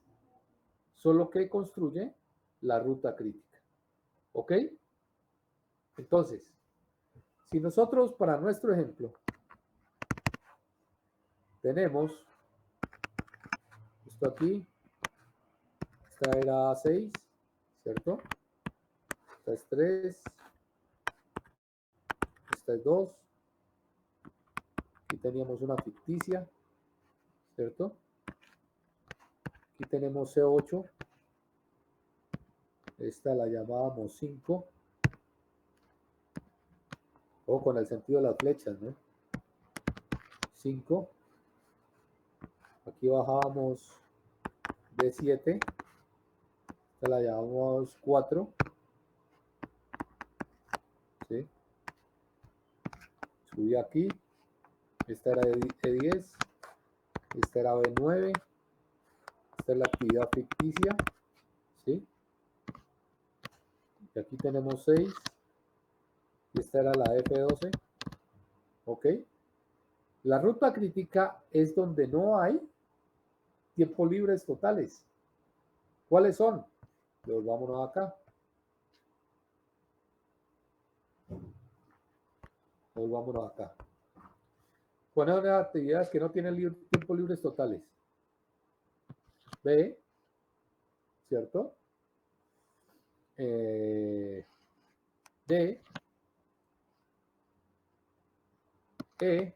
[SPEAKER 1] son lo que construye la ruta crítica. ¿Ok? Entonces, si nosotros para nuestro ejemplo tenemos esto aquí, esta era 6, ¿cierto? Esta es 3, esta es 2, aquí teníamos una ficticia, ¿cierto? Aquí tenemos C8, Esta la llamábamos 5. O con el sentido de las flechas, ¿no? 5. Aquí bajábamos D7. Esta la llamamos 4. ¿Sí? Subí aquí. Esta era E10. Esta era B9. Esta es la actividad ficticia. ¿Sí? Y aquí tenemos 6. Y esta era la F12. ¿Ok? La ruta crítica es donde no hay tiempos libres totales. ¿Cuáles son? Pues vámonos acá. Pues vámonos acá. ¿Cuáles son las actividades que no tienen tiempos libres totales? B, ¿cierto? D, E,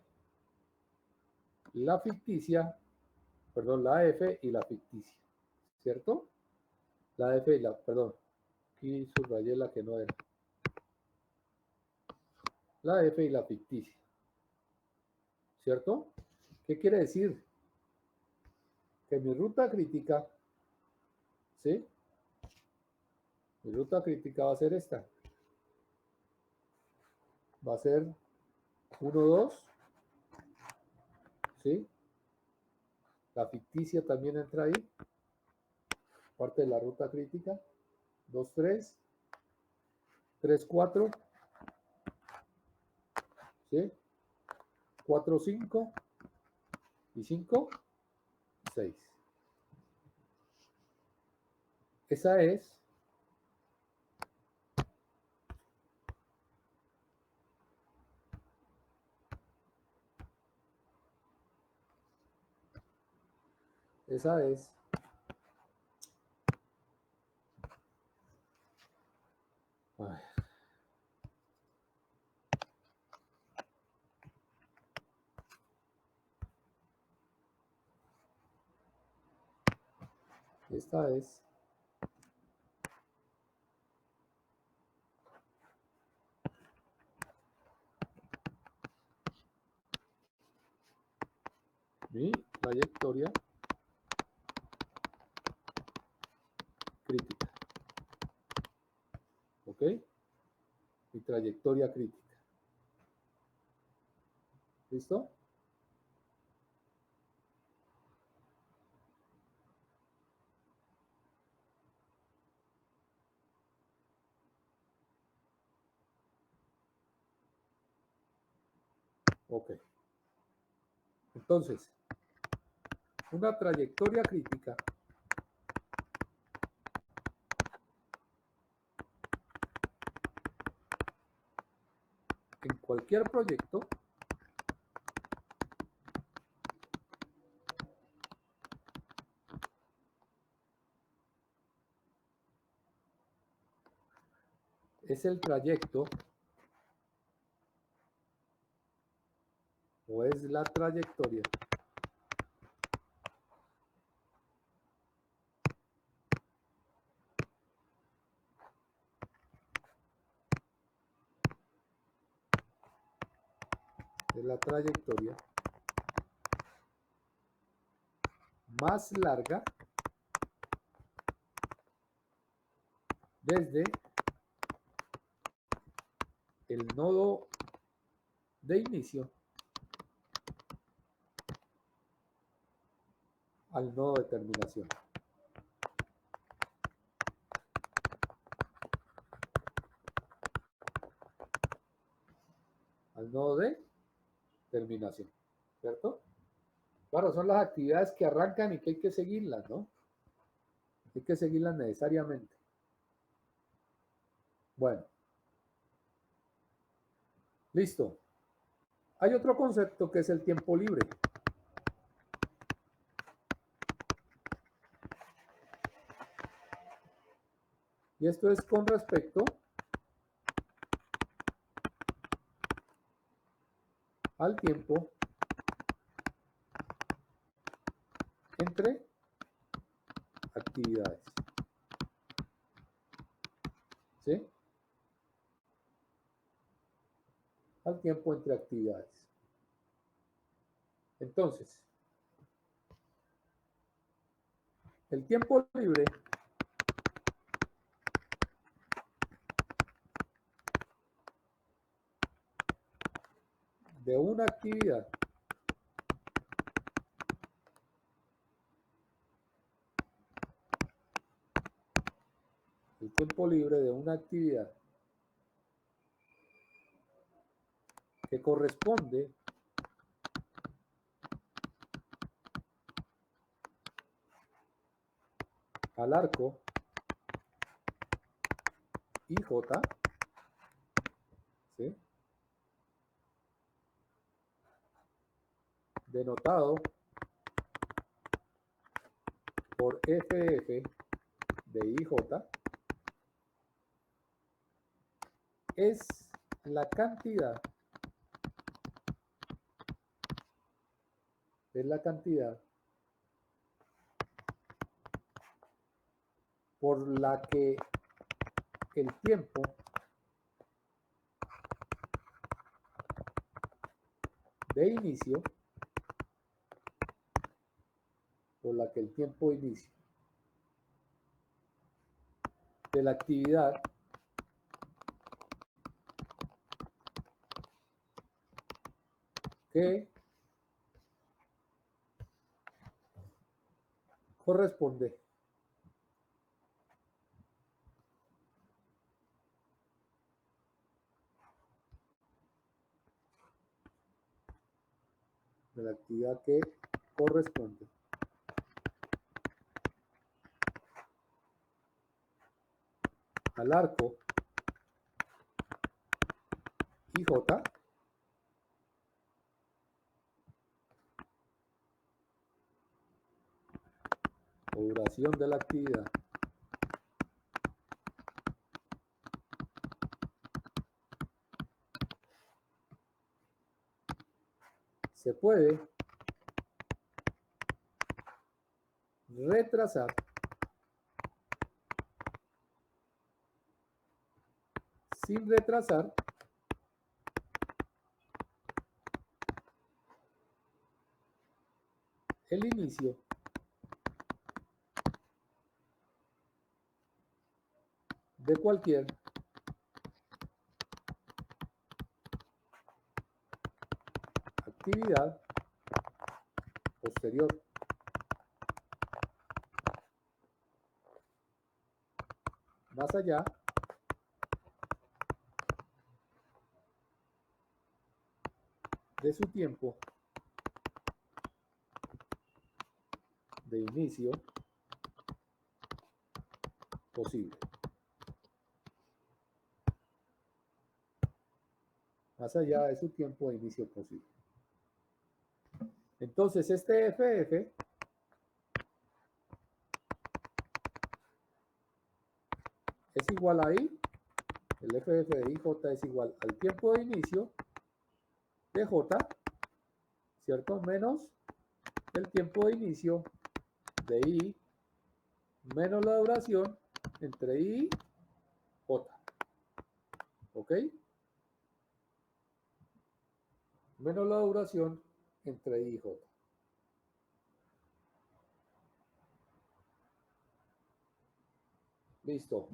[SPEAKER 1] la ficticia, perdón, la F y la ficticia, ¿cierto? La F y la, perdón, aquí subrayé la que no era. La F y la ficticia, ¿cierto? ¿Qué quiere decir? Que mi ruta crítica, ¿sí? Mi ruta crítica va a ser esta. Va a ser 1, 2, ¿sí? La ficticia también entra ahí, parte de la ruta crítica. 2, 3, 3, 4, ¿sí? 4, 5 y 5, 6. Esa es ay, esta es mi trayectoria crítica. ¿Ok? Mi trayectoria crítica. ¿Listo? Ok. Entonces, una trayectoria crítica en cualquier proyecto es el trayecto o es la trayectoria más larga desde el nodo de inicio al nodo de terminación. Al nodo de terminación, ¿cierto? Claro, son las actividades que arrancan y que hay que seguirlas, ¿no? Hay que seguirlas necesariamente. Bueno, listo. Hay otro concepto que es el tiempo libre. Y esto es con respecto al tiempo entre actividades. ¿Sí? Al tiempo entre actividades. Entonces, el tiempo libre de una actividad que corresponde al arco IJ, ¿sí? Denotado por FF de IJ, es la cantidad por la que el tiempo de inicio de la actividad que corresponde al arco IJ o duración de la actividad se puede retrasar sin retrasar el inicio de cualquier actividad posterior. Más allá de su tiempo de inicio posible. Más allá de su tiempo de inicio posible. Entonces, este FF es igual a I, el FF de IJ es igual al tiempo de inicio de J, ¿cierto? Menos el tiempo de inicio de I menos la duración entre I y J. ¿Ok? Menos la duración entre I y J. Listo.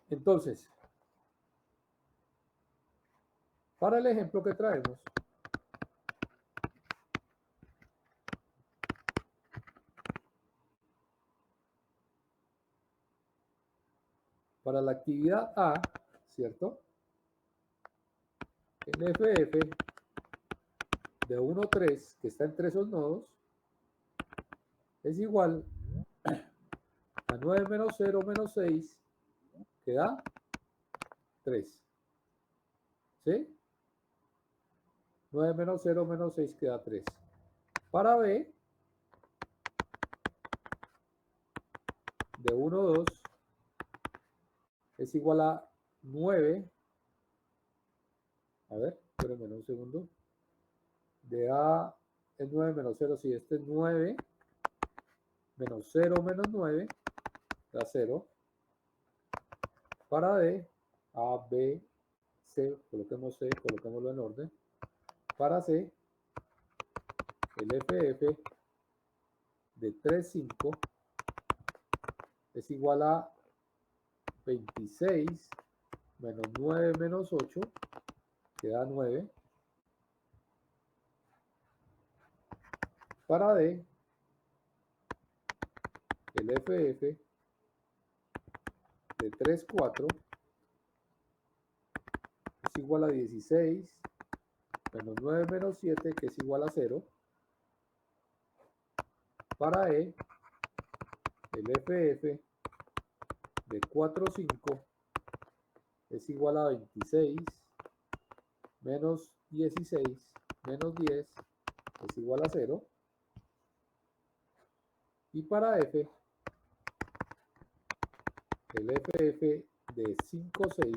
[SPEAKER 1] Entonces, para el ejemplo que traemos, para la actividad A, ¿cierto? El FF de 1, 3, que está entre esos nodos, es igual a 9 menos 0 menos 6, que da 3. ¿Sí? 9 menos 0 menos 6 que da 3. Para B, de 1, 2, es igual a 9. A ver, espérenme un segundo. De A es 9 menos 0, sí, este es 9 menos 0 menos 9, da 0. Para D, A, B, C, coloquémoslo en orden. Para C, el FF de 3, 5 es igual a 26 menos 9 menos 8, que da 9. Para D, el FF de 3, 4 es igual a 16 menos 9 menos 7, que es igual a 0. Para E, el FF de 4, 5 es igual a 26 menos 16 menos 10 es igual a 0. Y para F, el FF de 5, 6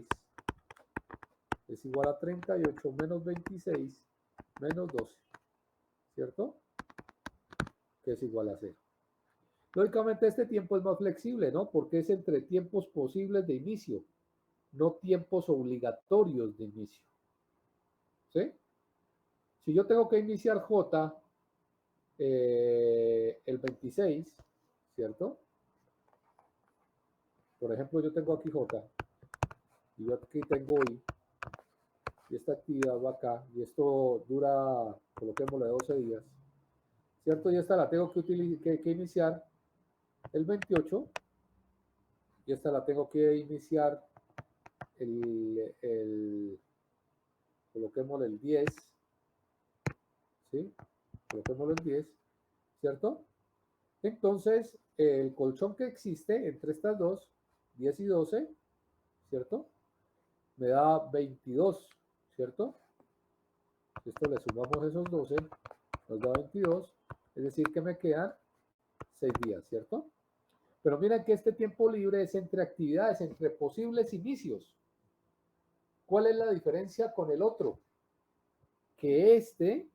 [SPEAKER 1] es igual a 38 menos 26 menos 12, ¿cierto? Que es igual a 0. Lógicamente este tiempo es más flexible, ¿no? Porque es entre tiempos posibles de inicio, no tiempos obligatorios de inicio. ¿Sí? Si yo tengo que iniciar J el 26, ¿cierto? Por ejemplo, yo tengo aquí J y yo aquí tengo I, y esta actividad va acá, y esto dura, coloquémosle 12 días, ¿cierto? Y esta la tengo que iniciar el 28, y esta la tengo que iniciar coloquémosle el 10, ¿sí? Coloquémosle el 10, ¿cierto? Entonces, el colchón que existe entre estas dos, 10 y 12, ¿cierto? Me da 22, ¿cierto? Esto le sumamos esos 12, nos da 22, es decir que me quedan 6 días, ¿cierto? Pero miren que este tiempo libre es entre actividades, entre posibles inicios. ¿Cuál es la diferencia con el otro? Que este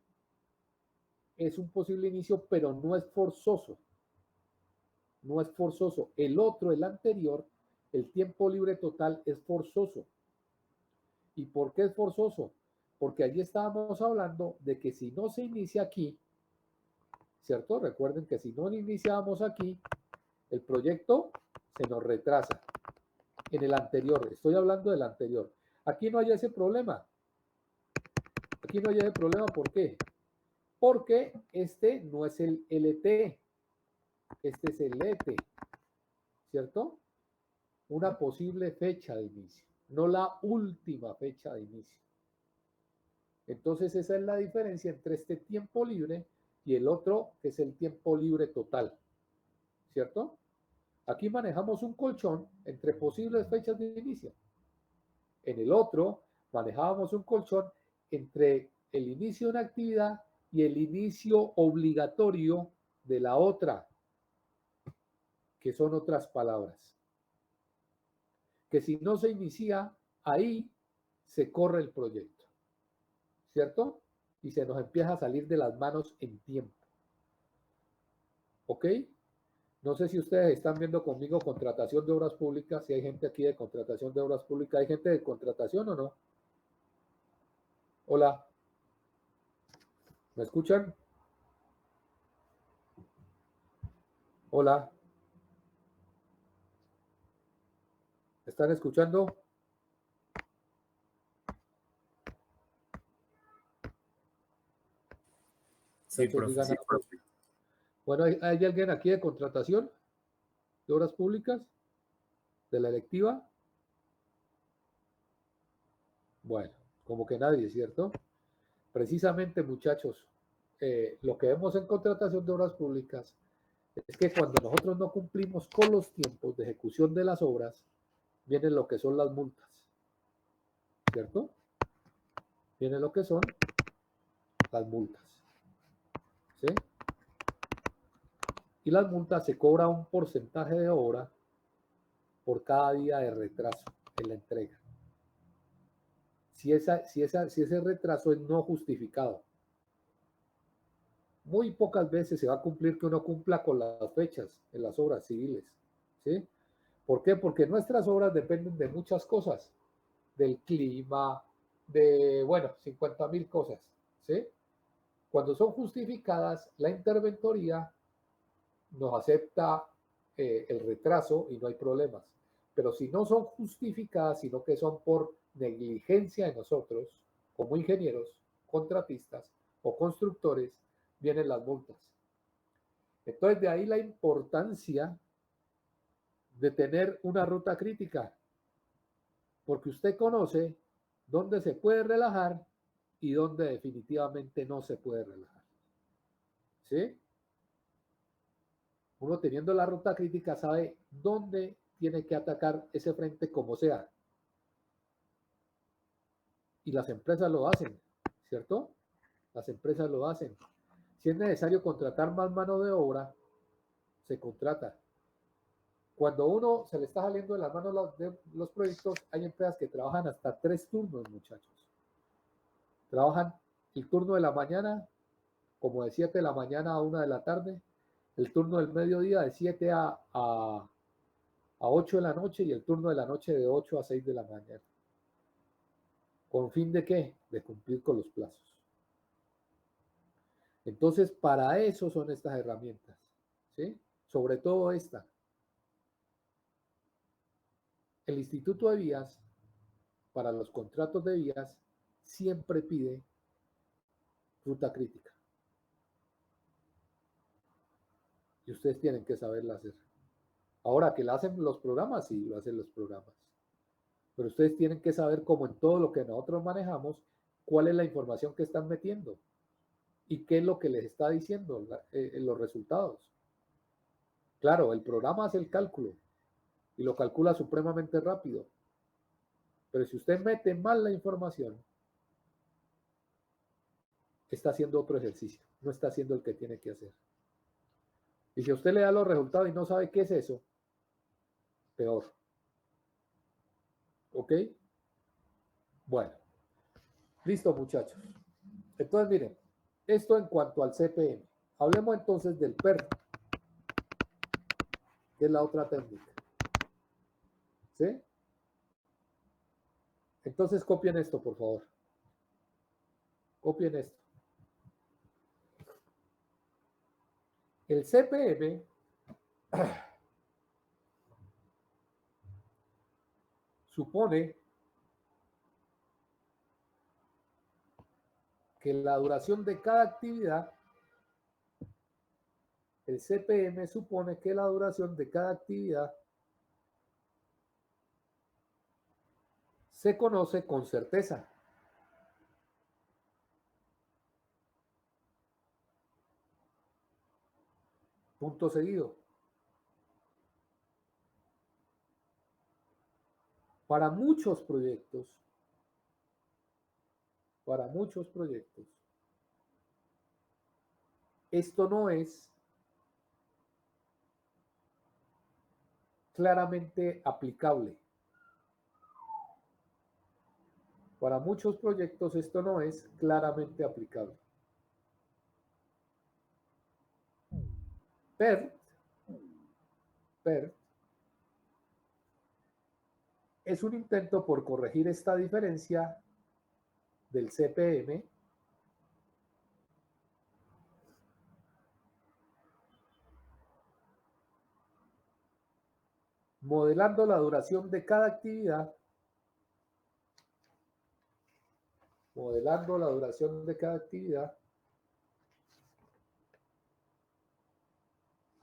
[SPEAKER 1] es un posible inicio, pero no es forzoso. No es forzoso. El otro, el anterior, el tiempo libre total es forzoso. ¿Y por qué es forzoso? Porque allí estábamos hablando de que si no se inicia aquí, ¿cierto? Recuerden que si no iniciábamos aquí, el proyecto se nos retrasa. En el anterior, estoy hablando del anterior. Aquí no hay ese problema. Aquí no hay ese problema, ¿por qué? Porque este no es el LT, este es el ET, ¿cierto? Una posible fecha de inicio, no la última fecha de inicio. Entonces esa es la diferencia entre este tiempo libre y el otro, que es el tiempo libre total, ¿cierto? Aquí manejamos un colchón entre posibles fechas de inicio. En el otro manejábamos un colchón entre el inicio de una actividad y el inicio obligatorio de la otra, que son otras palabras. Que si no se inicia, ahí se corre el proyecto, ¿cierto? Y se nos empieza a salir de las manos en tiempo. ¿Ok? No sé si ustedes están viendo conmigo contratación de obras públicas, si hay gente aquí de contratación de obras públicas. ¿Hay gente de contratación o no? Hola. ¿Me escuchan? Hola. ¿Me están escuchando?
[SPEAKER 2] Sí, profe.
[SPEAKER 1] Digan algo. Bueno, ¿hay alguien aquí de contratación de obras públicas? ¿De la electiva? Bueno, como que nadie, ¿cierto? Precisamente, muchachos, lo que vemos en contratación de obras públicas es que cuando nosotros no cumplimos con los tiempos de ejecución de las obras, vienen lo que son las multas, ¿cierto? Vienen lo que son las multas, ¿sí? Y las multas se cobra un porcentaje de hora por cada día de retraso en la entrega. Si ese retraso es no justificado. Muy pocas veces se va a cumplir que uno cumpla con las fechas en las obras civiles, ¿sí? ¿Por qué? Porque nuestras obras dependen de muchas cosas, del clima, de, bueno, 50.000 cosas, ¿sí? Cuando son justificadas, la interventoría nos acepta el retraso y no hay problemas. Pero si no son justificadas, sino que son por negligencia de nosotros, como ingenieros, contratistas o constructores, vienen las multas. Entonces, de ahí la importancia de tener una ruta crítica, porque usted conoce dónde se puede relajar y dónde definitivamente no se puede relajar. ¿Sí? Uno teniendo la ruta crítica sabe dónde tiene que atacar ese frente como sea. Y las empresas lo hacen, ¿cierto? Las empresas lo hacen. Si es necesario contratar más mano de obra, se contrata. Cuando uno se le está saliendo de las manos de los proyectos, hay empresas que trabajan hasta 3 turnos, muchachos. Trabajan el turno de la mañana, como de 7 de la mañana a 1 de la tarde, el turno del mediodía de 7 a 8 de la noche y el turno de la noche de 8 a 6 de la mañana. ¿Con fin de qué? De cumplir con los plazos. Entonces, para eso son estas herramientas, ¿sí? Sobre todo esta. El Instituto de Vías, para los contratos de vías, siempre pide ruta crítica. Y ustedes tienen que saberla hacer. Ahora, que la hacen los programas, sí, lo hacen los programas. Pero ustedes tienen que saber, como en todo lo que nosotros manejamos, cuál es la información que están metiendo y qué es lo que les está diciendo los resultados. Claro, el programa hace el cálculo y lo calcula supremamente rápido. Pero si usted mete mal la información, está haciendo otro ejercicio, no está haciendo el que tiene que hacer. Y si usted le da los resultados y no sabe qué es eso, peor. ¿Ok? Bueno, listo, muchachos. Entonces, miren, esto en cuanto al CPM. Hablemos entonces del PER, que es la otra técnica. ¿Sí? Entonces copien esto, por favor. Copien esto. El CPM supone que la duración de cada actividad, el CPM supone que la duración de cada actividad se conoce con certeza. Punto seguido. Para muchos proyectos, esto no es claramente aplicable. Para muchos proyectos esto no es claramente aplicable. PERT es un intento por corregir esta diferencia del CPM modelando la duración de cada actividad,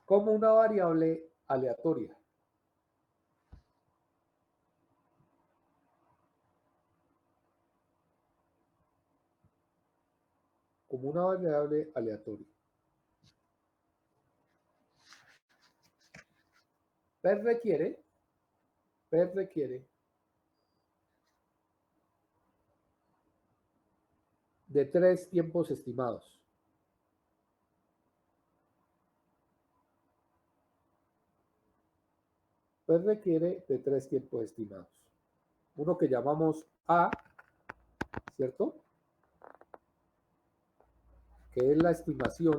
[SPEAKER 1] como una variable aleatoria. Como una variable aleatoria. PER requiere de 3 tiempos estimados. PER requiere de 3 tiempos estimados. Uno que llamamos A, ¿cierto? Que es la estimación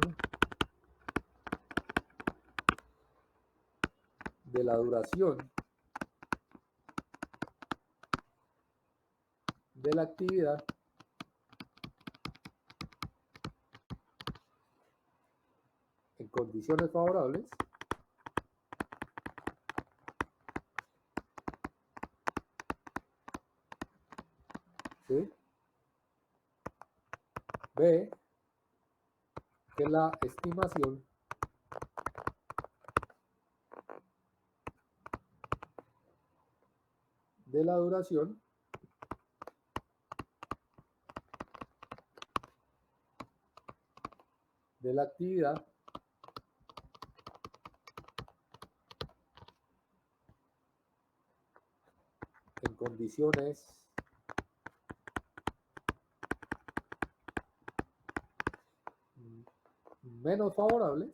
[SPEAKER 1] de la duración de la actividad en condiciones favorables ¿sí? B, que la estimación de la duración de la actividad en condiciones menos favorables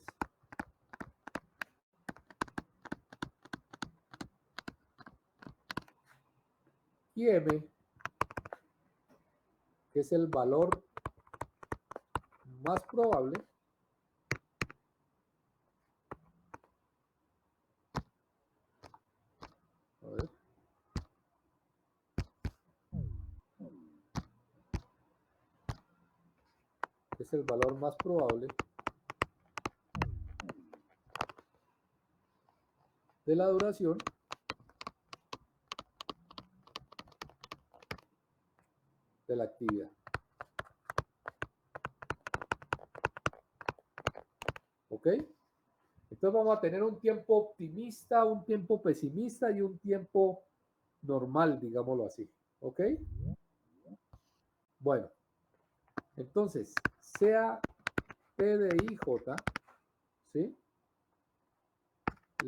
[SPEAKER 1] y M, que es el valor más probable a ver, que es el valor más probable de la duración de la actividad. ¿Ok? Entonces vamos a tener un tiempo optimista, un tiempo pesimista y un tiempo normal, digámoslo así. ¿Ok? Bueno, entonces, sea T de IJ, ¿sí?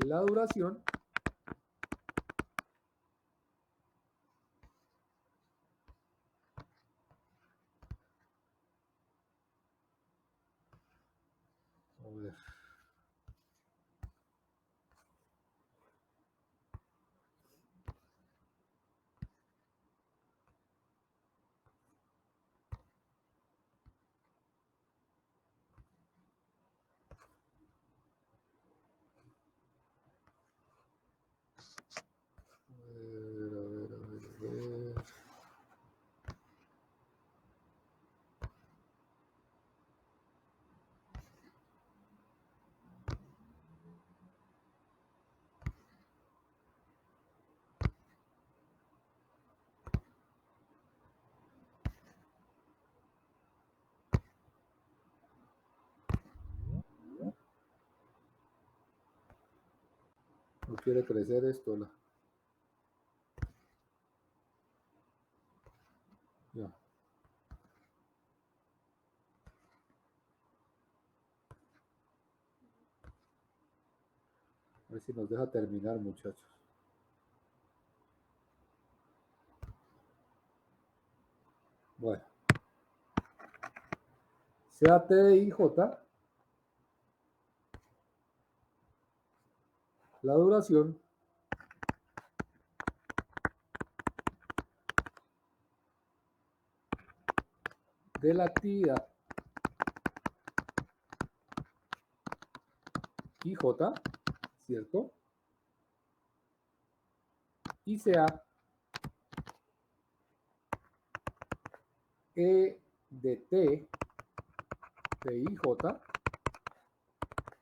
[SPEAKER 1] La duración a ver. A ver. No quiere crecer esto. Ya. A ver si nos deja terminar, muchachos. Bueno. Sea T de IJ, la duración de la actividad IJ, ¿cierto? Y sea E de T de IJ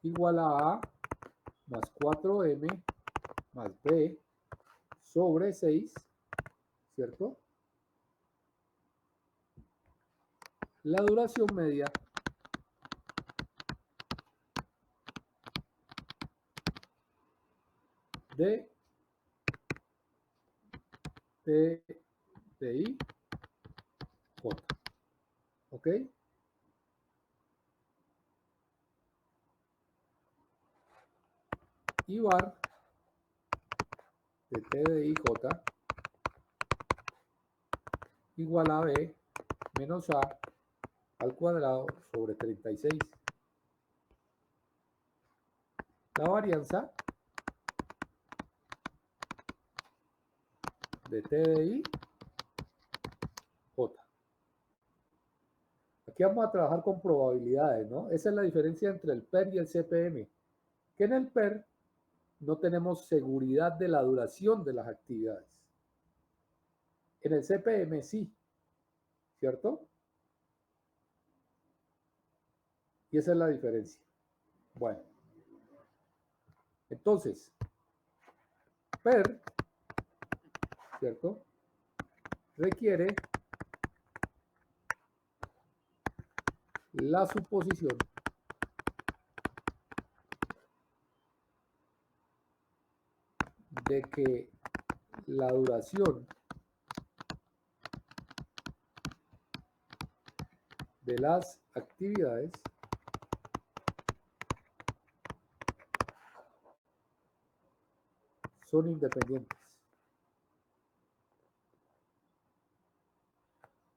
[SPEAKER 1] igual a más 4M más B sobre 6, ¿cierto? La duración media de TI J. ¿Ok? Y var de T de IJ igual a B menos A al cuadrado sobre 36. La varianza de T de I J. Aquí vamos a trabajar con probabilidades, ¿no? Esa es la diferencia entre el PER y el CPM. Que en el PER no tenemos seguridad de la duración de las actividades. En el CPM sí. ¿cierto? Y esa es la diferencia. Bueno, entonces, PER, ¿cierto? Requiere la suposición de que la duración de las actividades son independientes,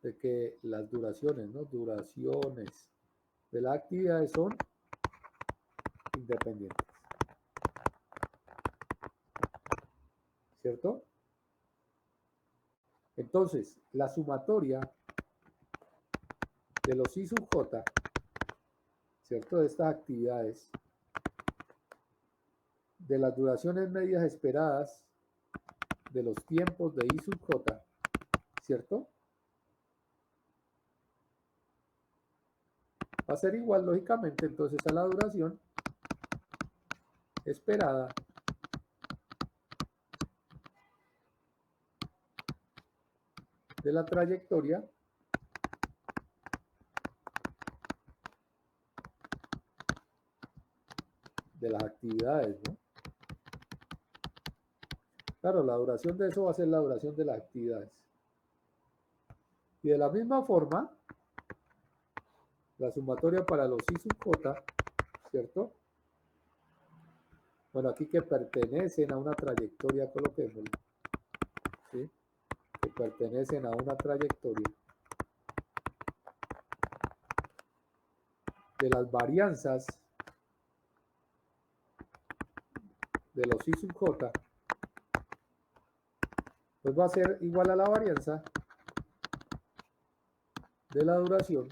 [SPEAKER 1] de que las duraciones, ¿no? Duraciones de las actividades son independientes, ¿cierto? Entonces, la sumatoria de los I sub j, ¿cierto? De estas actividades, de las duraciones medias esperadas, de los tiempos de I sub j, ¿cierto? Va a ser igual, lógicamente, entonces a la duración esperada de la trayectoria de las actividades, ¿no? Claro, la duración de eso va a ser la duración de las actividades. Y de la misma forma, la sumatoria para los I sub j, ¿cierto? Bueno, aquí que pertenecen a una trayectoria, coloquémoslo, ¿sí? Que pertenecen a una trayectoria de las varianzas de los I sub j, pues va a ser igual a la varianza de la duración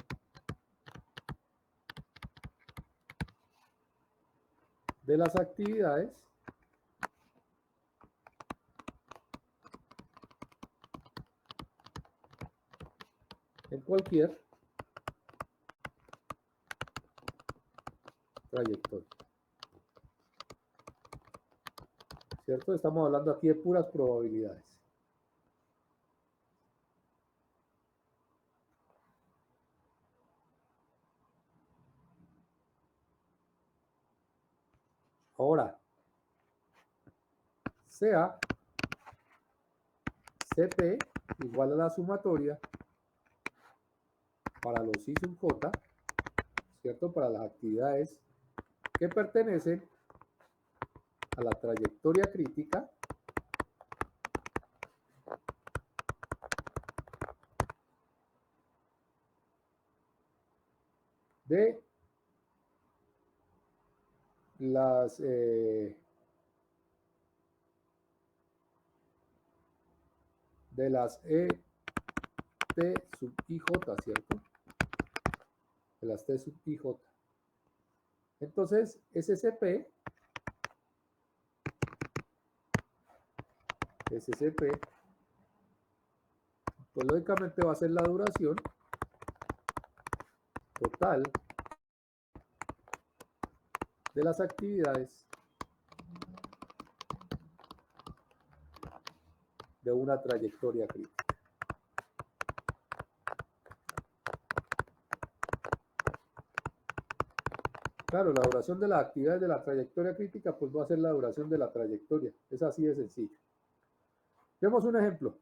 [SPEAKER 1] de las actividades en cualquier trayectoria, ¿cierto? Estamos hablando aquí de puras probabilidades. Ahora, sea CP igual a la sumatoria para los I sub j, ¿cierto? Para las actividades que pertenecen a la trayectoria crítica de las T sub IJ, ¿cierto? De las T sub IJ. Entonces, SCP, pues lógicamente va a ser la duración total de las actividades de una trayectoria crítica. Claro, la duración de las actividades de la trayectoria crítica pues va a ser la duración de la trayectoria. Es así de sencillo. Vemos un ejemplo.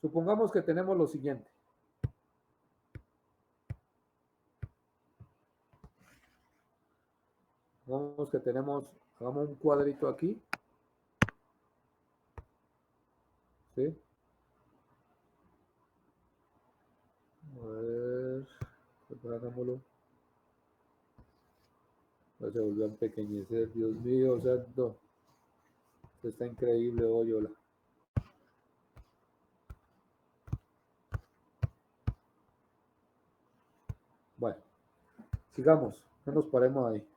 [SPEAKER 1] Supongamos que tenemos lo siguiente. Supongamos que tenemos, hagamos un cuadrito aquí. ¿Sí? A ver, pues hagámoslo. Ya se volvió a empequeñecer, Dios mío, santo. Esto está increíble hoy, hola. Bueno, sigamos, no nos paremos ahí.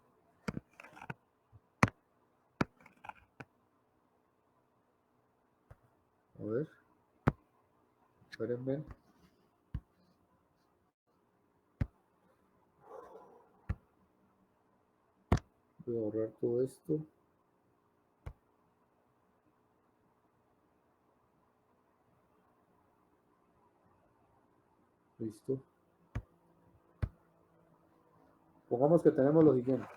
[SPEAKER 1] A ver. Espérenme. Voy a borrar todo esto. Listo. Pongamos que tenemos lo siguiente.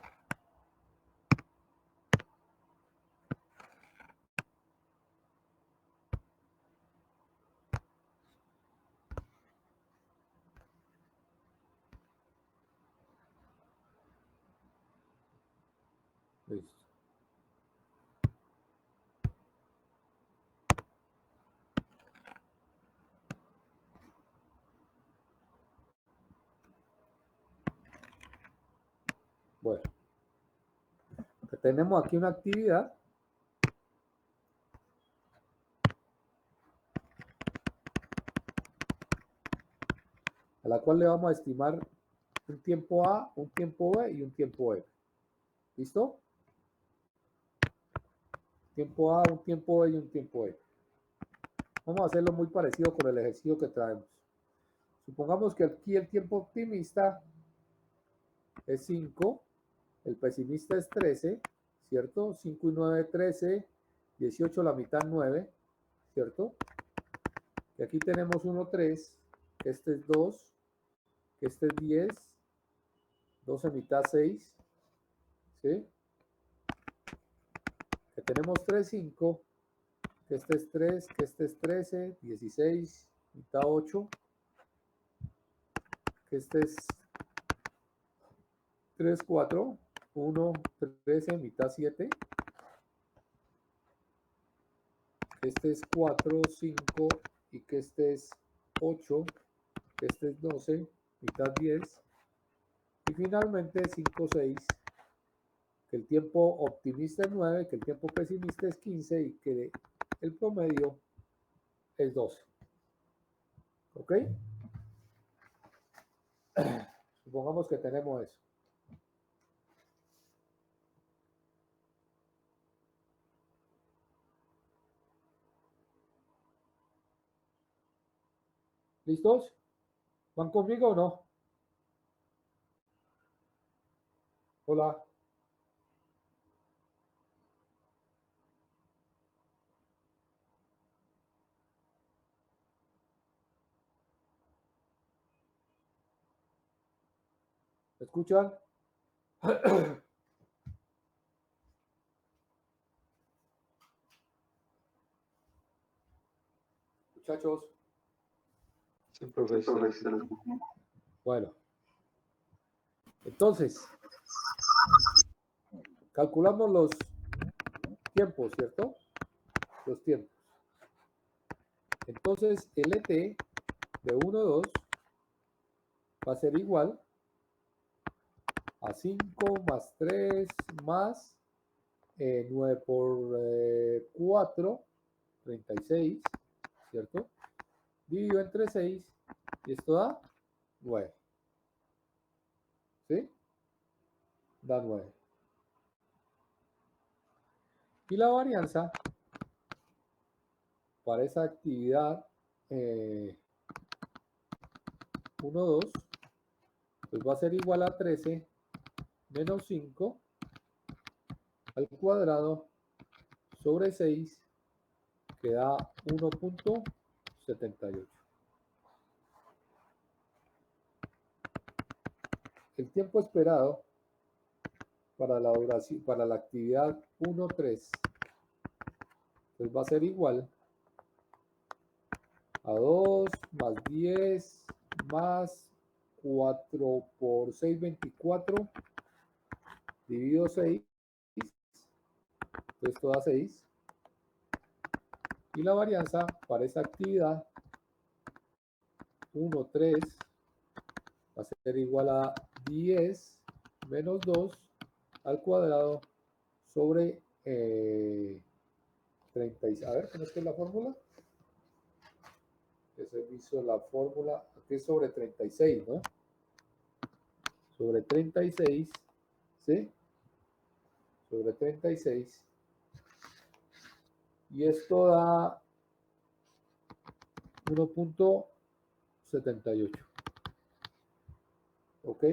[SPEAKER 1] Listo. Bueno, que tenemos aquí una actividad a la cual le vamos a estimar un tiempo A, un tiempo B y un tiempo E. ¿Listo? Tiempo A, un tiempo B y un tiempo E. Vamos a hacerlo muy parecido con el ejercicio que traemos. Supongamos que aquí el tiempo optimista es 5, el pesimista es 13, ¿cierto? 5 y 9, 13, 18, la mitad 9, ¿cierto? Y aquí tenemos 1, 3, que este es 2, que este es 10, 12 mitad 6, ¿sí? Que tenemos 3, 5, que este es 3, que este es 13, 16, mitad 8, que este es 3, 4, 1, 13, mitad 7, que este es 4, 5 y que este es 8, que este es 12, mitad 10 y finalmente 5, 6, que el tiempo optimista es 9, que el tiempo pesimista es 15 y que el promedio es 12. ¿Ok? Supongamos que tenemos eso. ¿Listos? ¿Van conmigo o no? Hola. ¿Me escuchan? Muchachos.
[SPEAKER 3] Sí, profe, se lo escucho.
[SPEAKER 1] Bueno. Entonces, calculamos los tiempos, ¿cierto? Los tiempos. Entonces, el ET de 1, 2 va a ser igual a 5 más 3 más 9 por 4, 36, ¿cierto? Dividido entre 6 y esto da 9. ¿Sí? Da 9. Y la varianza para esa actividad 1, 2, pues va a ser igual a 13 menos 5 al cuadrado sobre 6, que da 1.78. El tiempo esperado para la duración, para la actividad 1, 3, pues va a ser igual a 2 más 10 más 4 por 6, 24, dividido 6, esto da 6. Y la varianza para esa actividad 1, 3 va a ser igual a 10 menos 2 al cuadrado sobre 36. A ver, ¿cómo es que es la fórmula? Que se hizo la fórmula, aquí es sobre 36, ¿no? Sobre 36, ¿sí? Sobre 36. Y esto da 1.78. ¿Ok?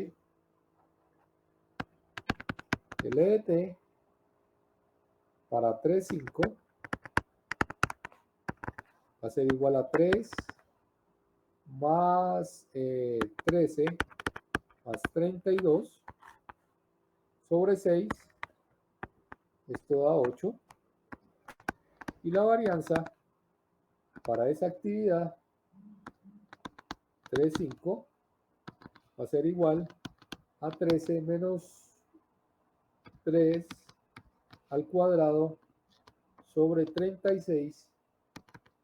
[SPEAKER 1] El EDT para 3.5 va a ser igual a 3 más 13 más 32 sobre 6. Esto da 8. Y la varianza para esa actividad 3.5 va a ser igual a 13 menos 3 al cuadrado sobre 36,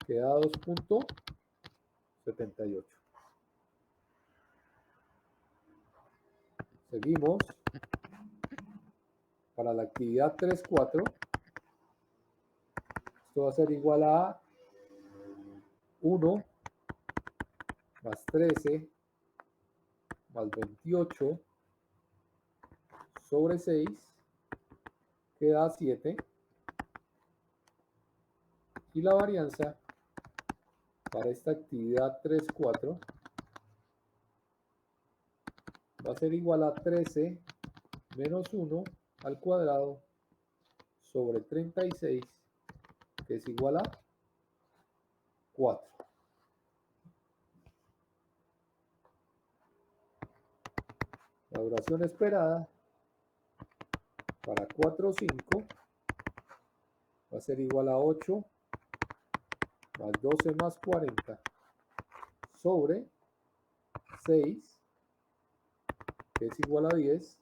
[SPEAKER 1] que da 2.78. Seguimos. Para la actividad 3.4, esto va a ser igual a 1 más 13 más 28 sobre 6, que da 7. Y la varianza para esta actividad 3.4 va a ser igual a 13 menos 1 al cuadrado sobre 36, que es igual a 4. La duración esperada para 4.5 va a ser igual a 8 más 12 más 40 sobre 6, que es igual a 10.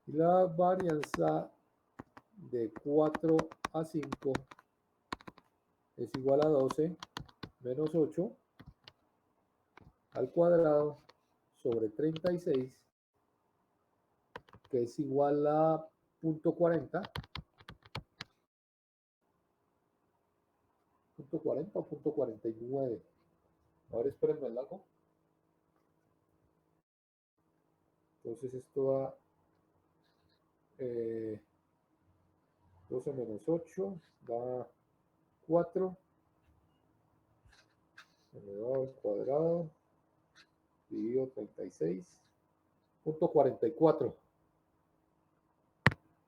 [SPEAKER 1] Y la varianza de 4 a 5 es igual a 12 menos 8 al cuadrado sobre 36, que es igual a 0.40. ¿0.40 o 0.49? A ver, espérenme algo. Entonces esto da 12 menos 8 da 4 elevado al cuadrado dividido 36. 0.44.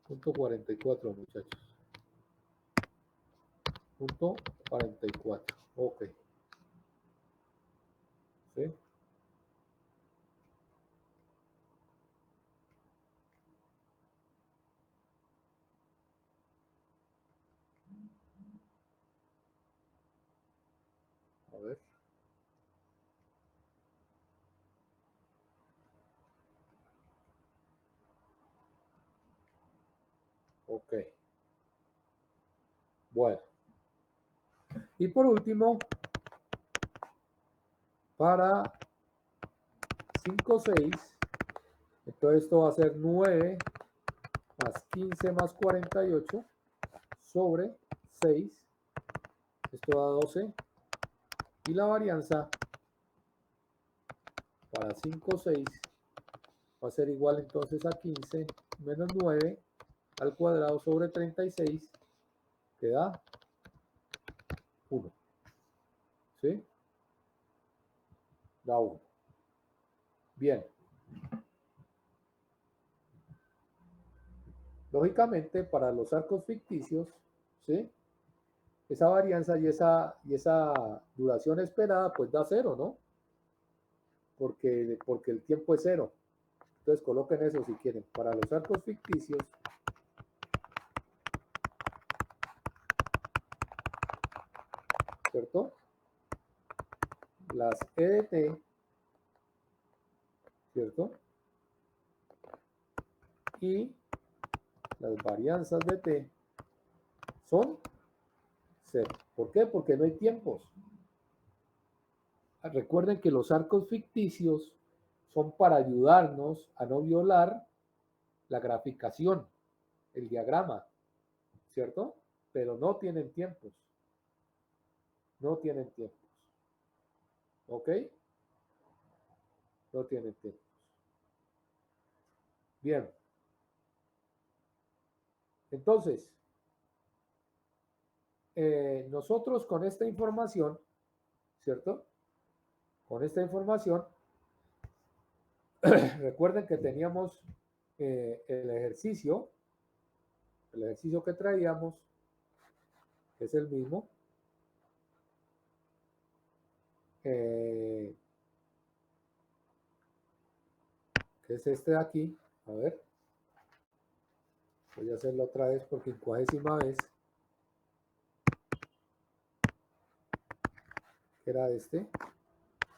[SPEAKER 1] 0.44, muchachos. 0.44. Ok. ¿Sí? A ver. Ok. Bueno. Y por último, para 5, 6, entonces esto va a ser 9 más 15 más 48 sobre 6. Esto da 12. Y la varianza para 5, 6 va a ser igual entonces a 15 menos 9 al cuadrado sobre 36, que da 1. ¿Sí? Da 1. Bien. Lógicamente, para los arcos ficticios, ¿sí? Esa varianza y esa duración esperada, pues da 0, ¿no? Porque el tiempo es 0. Entonces coloquen eso si quieren. Para los arcos ficticios, ¿cierto? Las EDT, ¿cierto? Y las varianzas de T son 0. ¿Por qué? Porque no hay tiempos. Recuerden que los arcos ficticios son para ayudarnos a no violar la graficación, el diagrama, ¿cierto? Pero no tienen tiempos. No tienen tiempos. ¿Ok? No tienen tiempos. Bien. Entonces, nosotros con esta información, ¿cierto? Con esta información, recuerden que teníamos el ejercicio que traíamos, que es el mismo, que es este de aquí. A ver, voy a hacerlo otra vez por 50ª vez, que era este,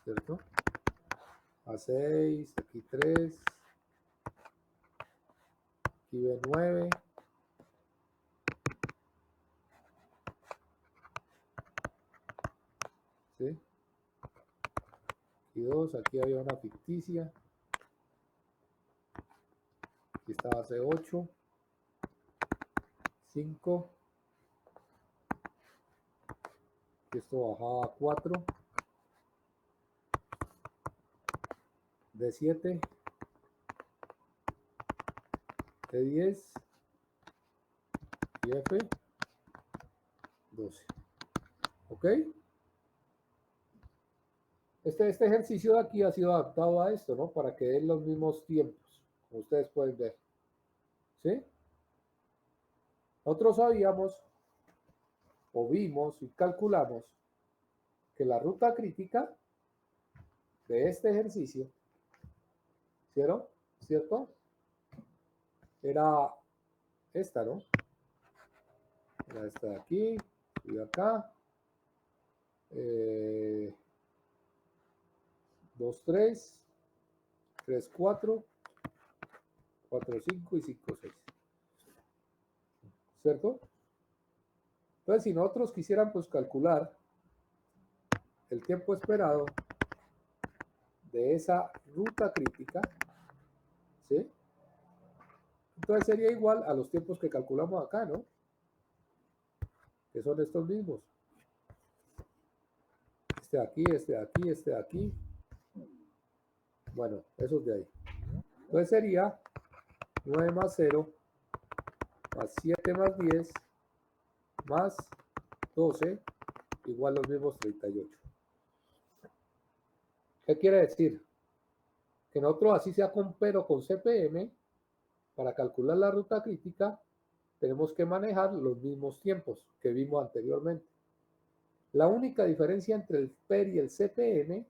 [SPEAKER 1] ¿cierto? A6, aquí 3, aquí B9, ¿sí? Aquí 2, aquí había una ficticia, aquí estaba C8, 5, aquí esto bajaba a 4, D7, D10 y F12. ¿Ok? Este ejercicio de aquí ha sido adaptado a esto, ¿no? Para que den los mismos tiempos, como ustedes pueden ver. ¿Sí? Nosotros sabíamos, o vimos y calculamos, que la ruta crítica de este ejercicio, ¿cierto? Era esta, ¿no? Era esta de aquí y de acá. 2, 3, 3, 4, 4, 5 y 5, 6. ¿Cierto? Entonces, si nosotros quisieran pues calcular el tiempo esperado de esa ruta crítica, ¿sí? Entonces sería igual a los tiempos que calculamos acá, ¿no? Que son estos mismos. Este de aquí, este de aquí, este de aquí. Bueno, esos de ahí. Entonces sería 9 más 0, más 7 más 10, más 12, igual los mismos 38. ¿Qué quiere decir? Que nosotros, así sea con pero con CPM, para calcular la ruta crítica, tenemos que manejar los mismos tiempos que vimos anteriormente. La única diferencia entre el PER y el CPM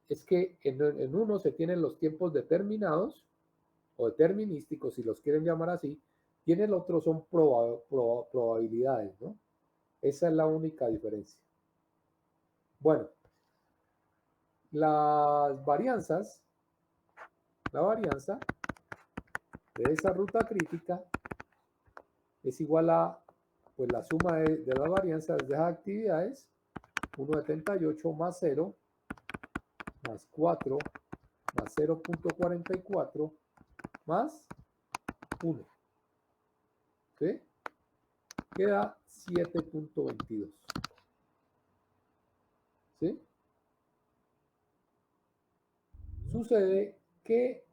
[SPEAKER 1] es que en uno se tienen los tiempos determinados o determinísticos, si los quieren llamar así, y en el otro son probabilidades, ¿no? Esa es la única diferencia. Bueno, las varianzas, la varianza de esa ruta crítica es igual a pues, la suma de las varianzas de esas actividades, 1,78 más 0, más 4, más 0,44, más 1. ¿Sí? Queda 7,22. ¿Sí? Sucede que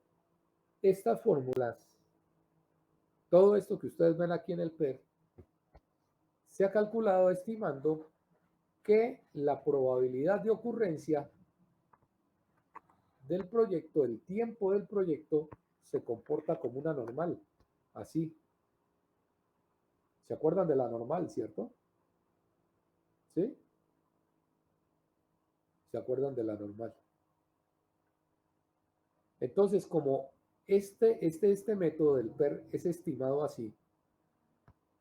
[SPEAKER 1] estas fórmulas, todo esto que ustedes ven aquí en el PER, se ha calculado estimando que la probabilidad de ocurrencia del proyecto, el tiempo del proyecto, se comporta como una normal. Así. ¿Se acuerdan de la normal, cierto? ¿Sí? ¿Se acuerdan de la normal? Entonces, como este método del PER es estimado así,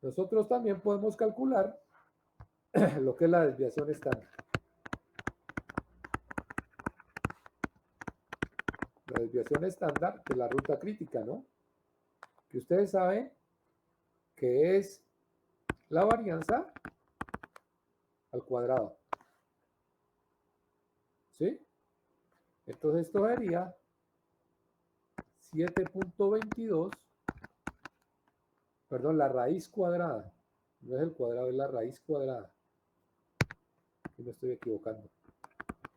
[SPEAKER 1] nosotros también podemos calcular lo que es la desviación estándar. La desviación estándar de la ruta crítica, ¿no? Que ustedes saben que es la varianza al cuadrado. ¿Sí? Entonces esto sería 7,22, perdón, la raíz cuadrada. No es el cuadrado, es la raíz cuadrada. Aquí me estoy equivocando.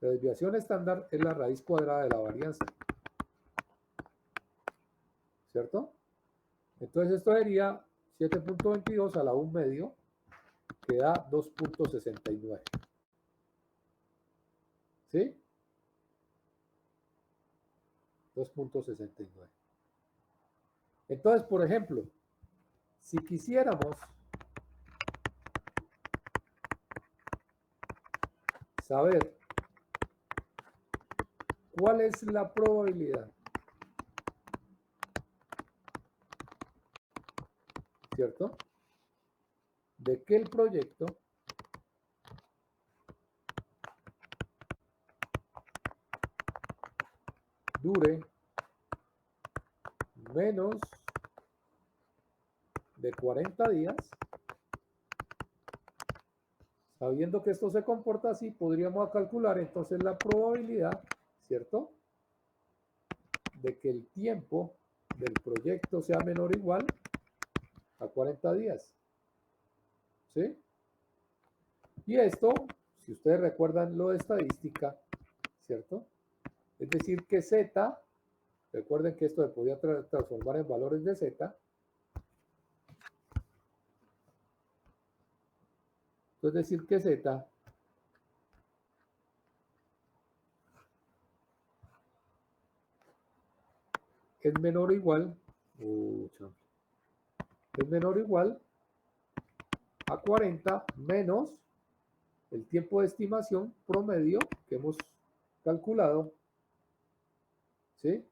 [SPEAKER 1] La desviación estándar es la raíz cuadrada de la varianza. ¿Cierto? Entonces esto sería 7,22 a la 1 medio que da 2.69. ¿Sí? 2.69. Entonces, por ejemplo, si quisiéramos saber cuál es la probabilidad, ¿cierto?, de que el proyecto dure menos de 40 días, sabiendo que esto se comporta así, podríamos calcular entonces la probabilidad, ¿cierto?, de que el tiempo del proyecto sea menor o igual a 40 días. ¿Sí? Y esto, si ustedes recuerdan lo de estadística, ¿cierto? Es decir, que Z, recuerden que esto se podía transformar en valores de Z. Es decir, que Z es menor o igual, es menor o igual a 40 menos el tiempo de estimación promedio que hemos calculado, ¿sí?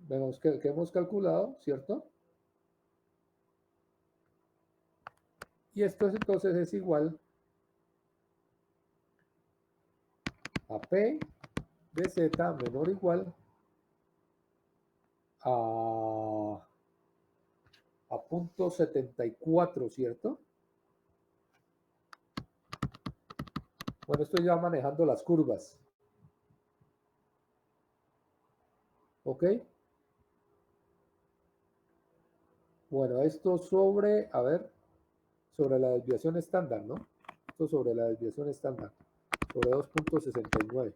[SPEAKER 1] Vemos que hemos calculado, ¿cierto? Y esto entonces es igual a P de Z menor o igual a 0.74, ¿cierto? Bueno, estoy ya manejando las curvas. ¿Ok? Bueno, esto sobre, a ver, sobre la desviación estándar, ¿no? Esto sobre la desviación estándar, sobre 2.69.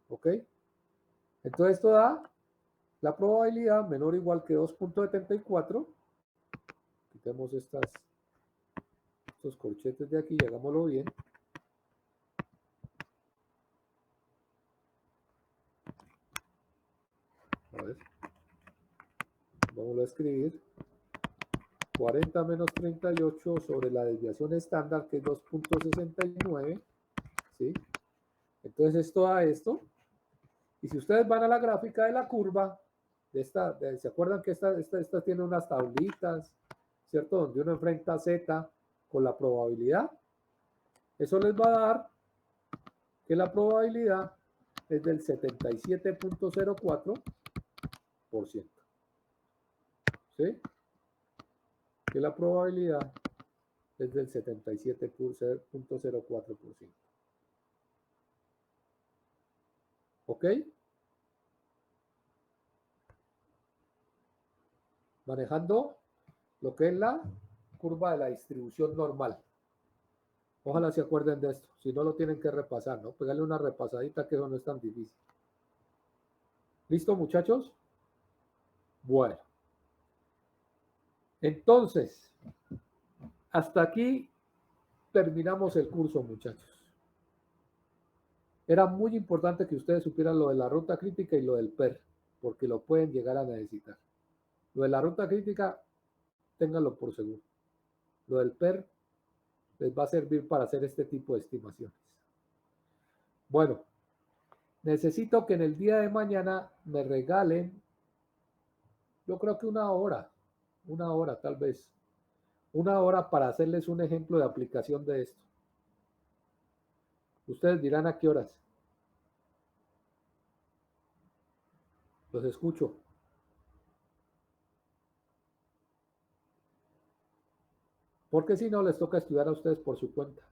[SPEAKER 1] ¿Ok? Entonces esto da la probabilidad menor o igual que 2.74. Quitemos estos corchetes de aquí y hagámoslo bien. A ver. Vamos a escribir. 40 menos 38 sobre la desviación estándar, que es 2.69. ¿Sí? Entonces esto da esto. Y si ustedes van a la gráfica de la curva, ¿se acuerdan que esta tiene unas tablitas, ¿cierto? Donde uno enfrenta Z con la probabilidad. Eso les va a dar que la probabilidad es del 77.04%. ¿Sí? Que la probabilidad es del 77.04%. ¿Ok? Manejando lo que es la curva de la distribución normal. Ojalá se acuerden de esto. Si no, lo tienen que repasar, ¿no? Pegarle una repasadita, que eso no es tan difícil. ¿Listo, muchachos? Bueno. Entonces, hasta aquí terminamos el curso, muchachos. Era muy importante que ustedes supieran lo de la ruta crítica y lo del PER, porque lo pueden llegar a necesitar. Lo de la ruta crítica, ténganlo por seguro. Lo del PER les va a servir para hacer este tipo de estimaciones. Bueno, necesito que en el día de mañana me regalen, yo creo que una hora tal vez, una hora para hacerles un ejemplo de aplicación de esto. Ustedes dirán a qué horas. Los escucho. Porque si no, les toca estudiar a ustedes por su cuenta.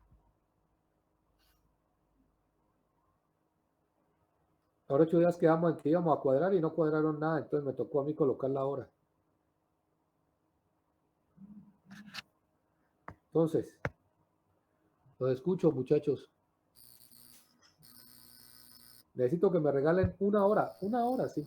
[SPEAKER 1] Ahora 8 días quedamos en que íbamos a cuadrar y no cuadraron nada, entonces me tocó a mí colocar la hora. Entonces, los escucho, muchachos. Necesito que me regalen una hora, sí.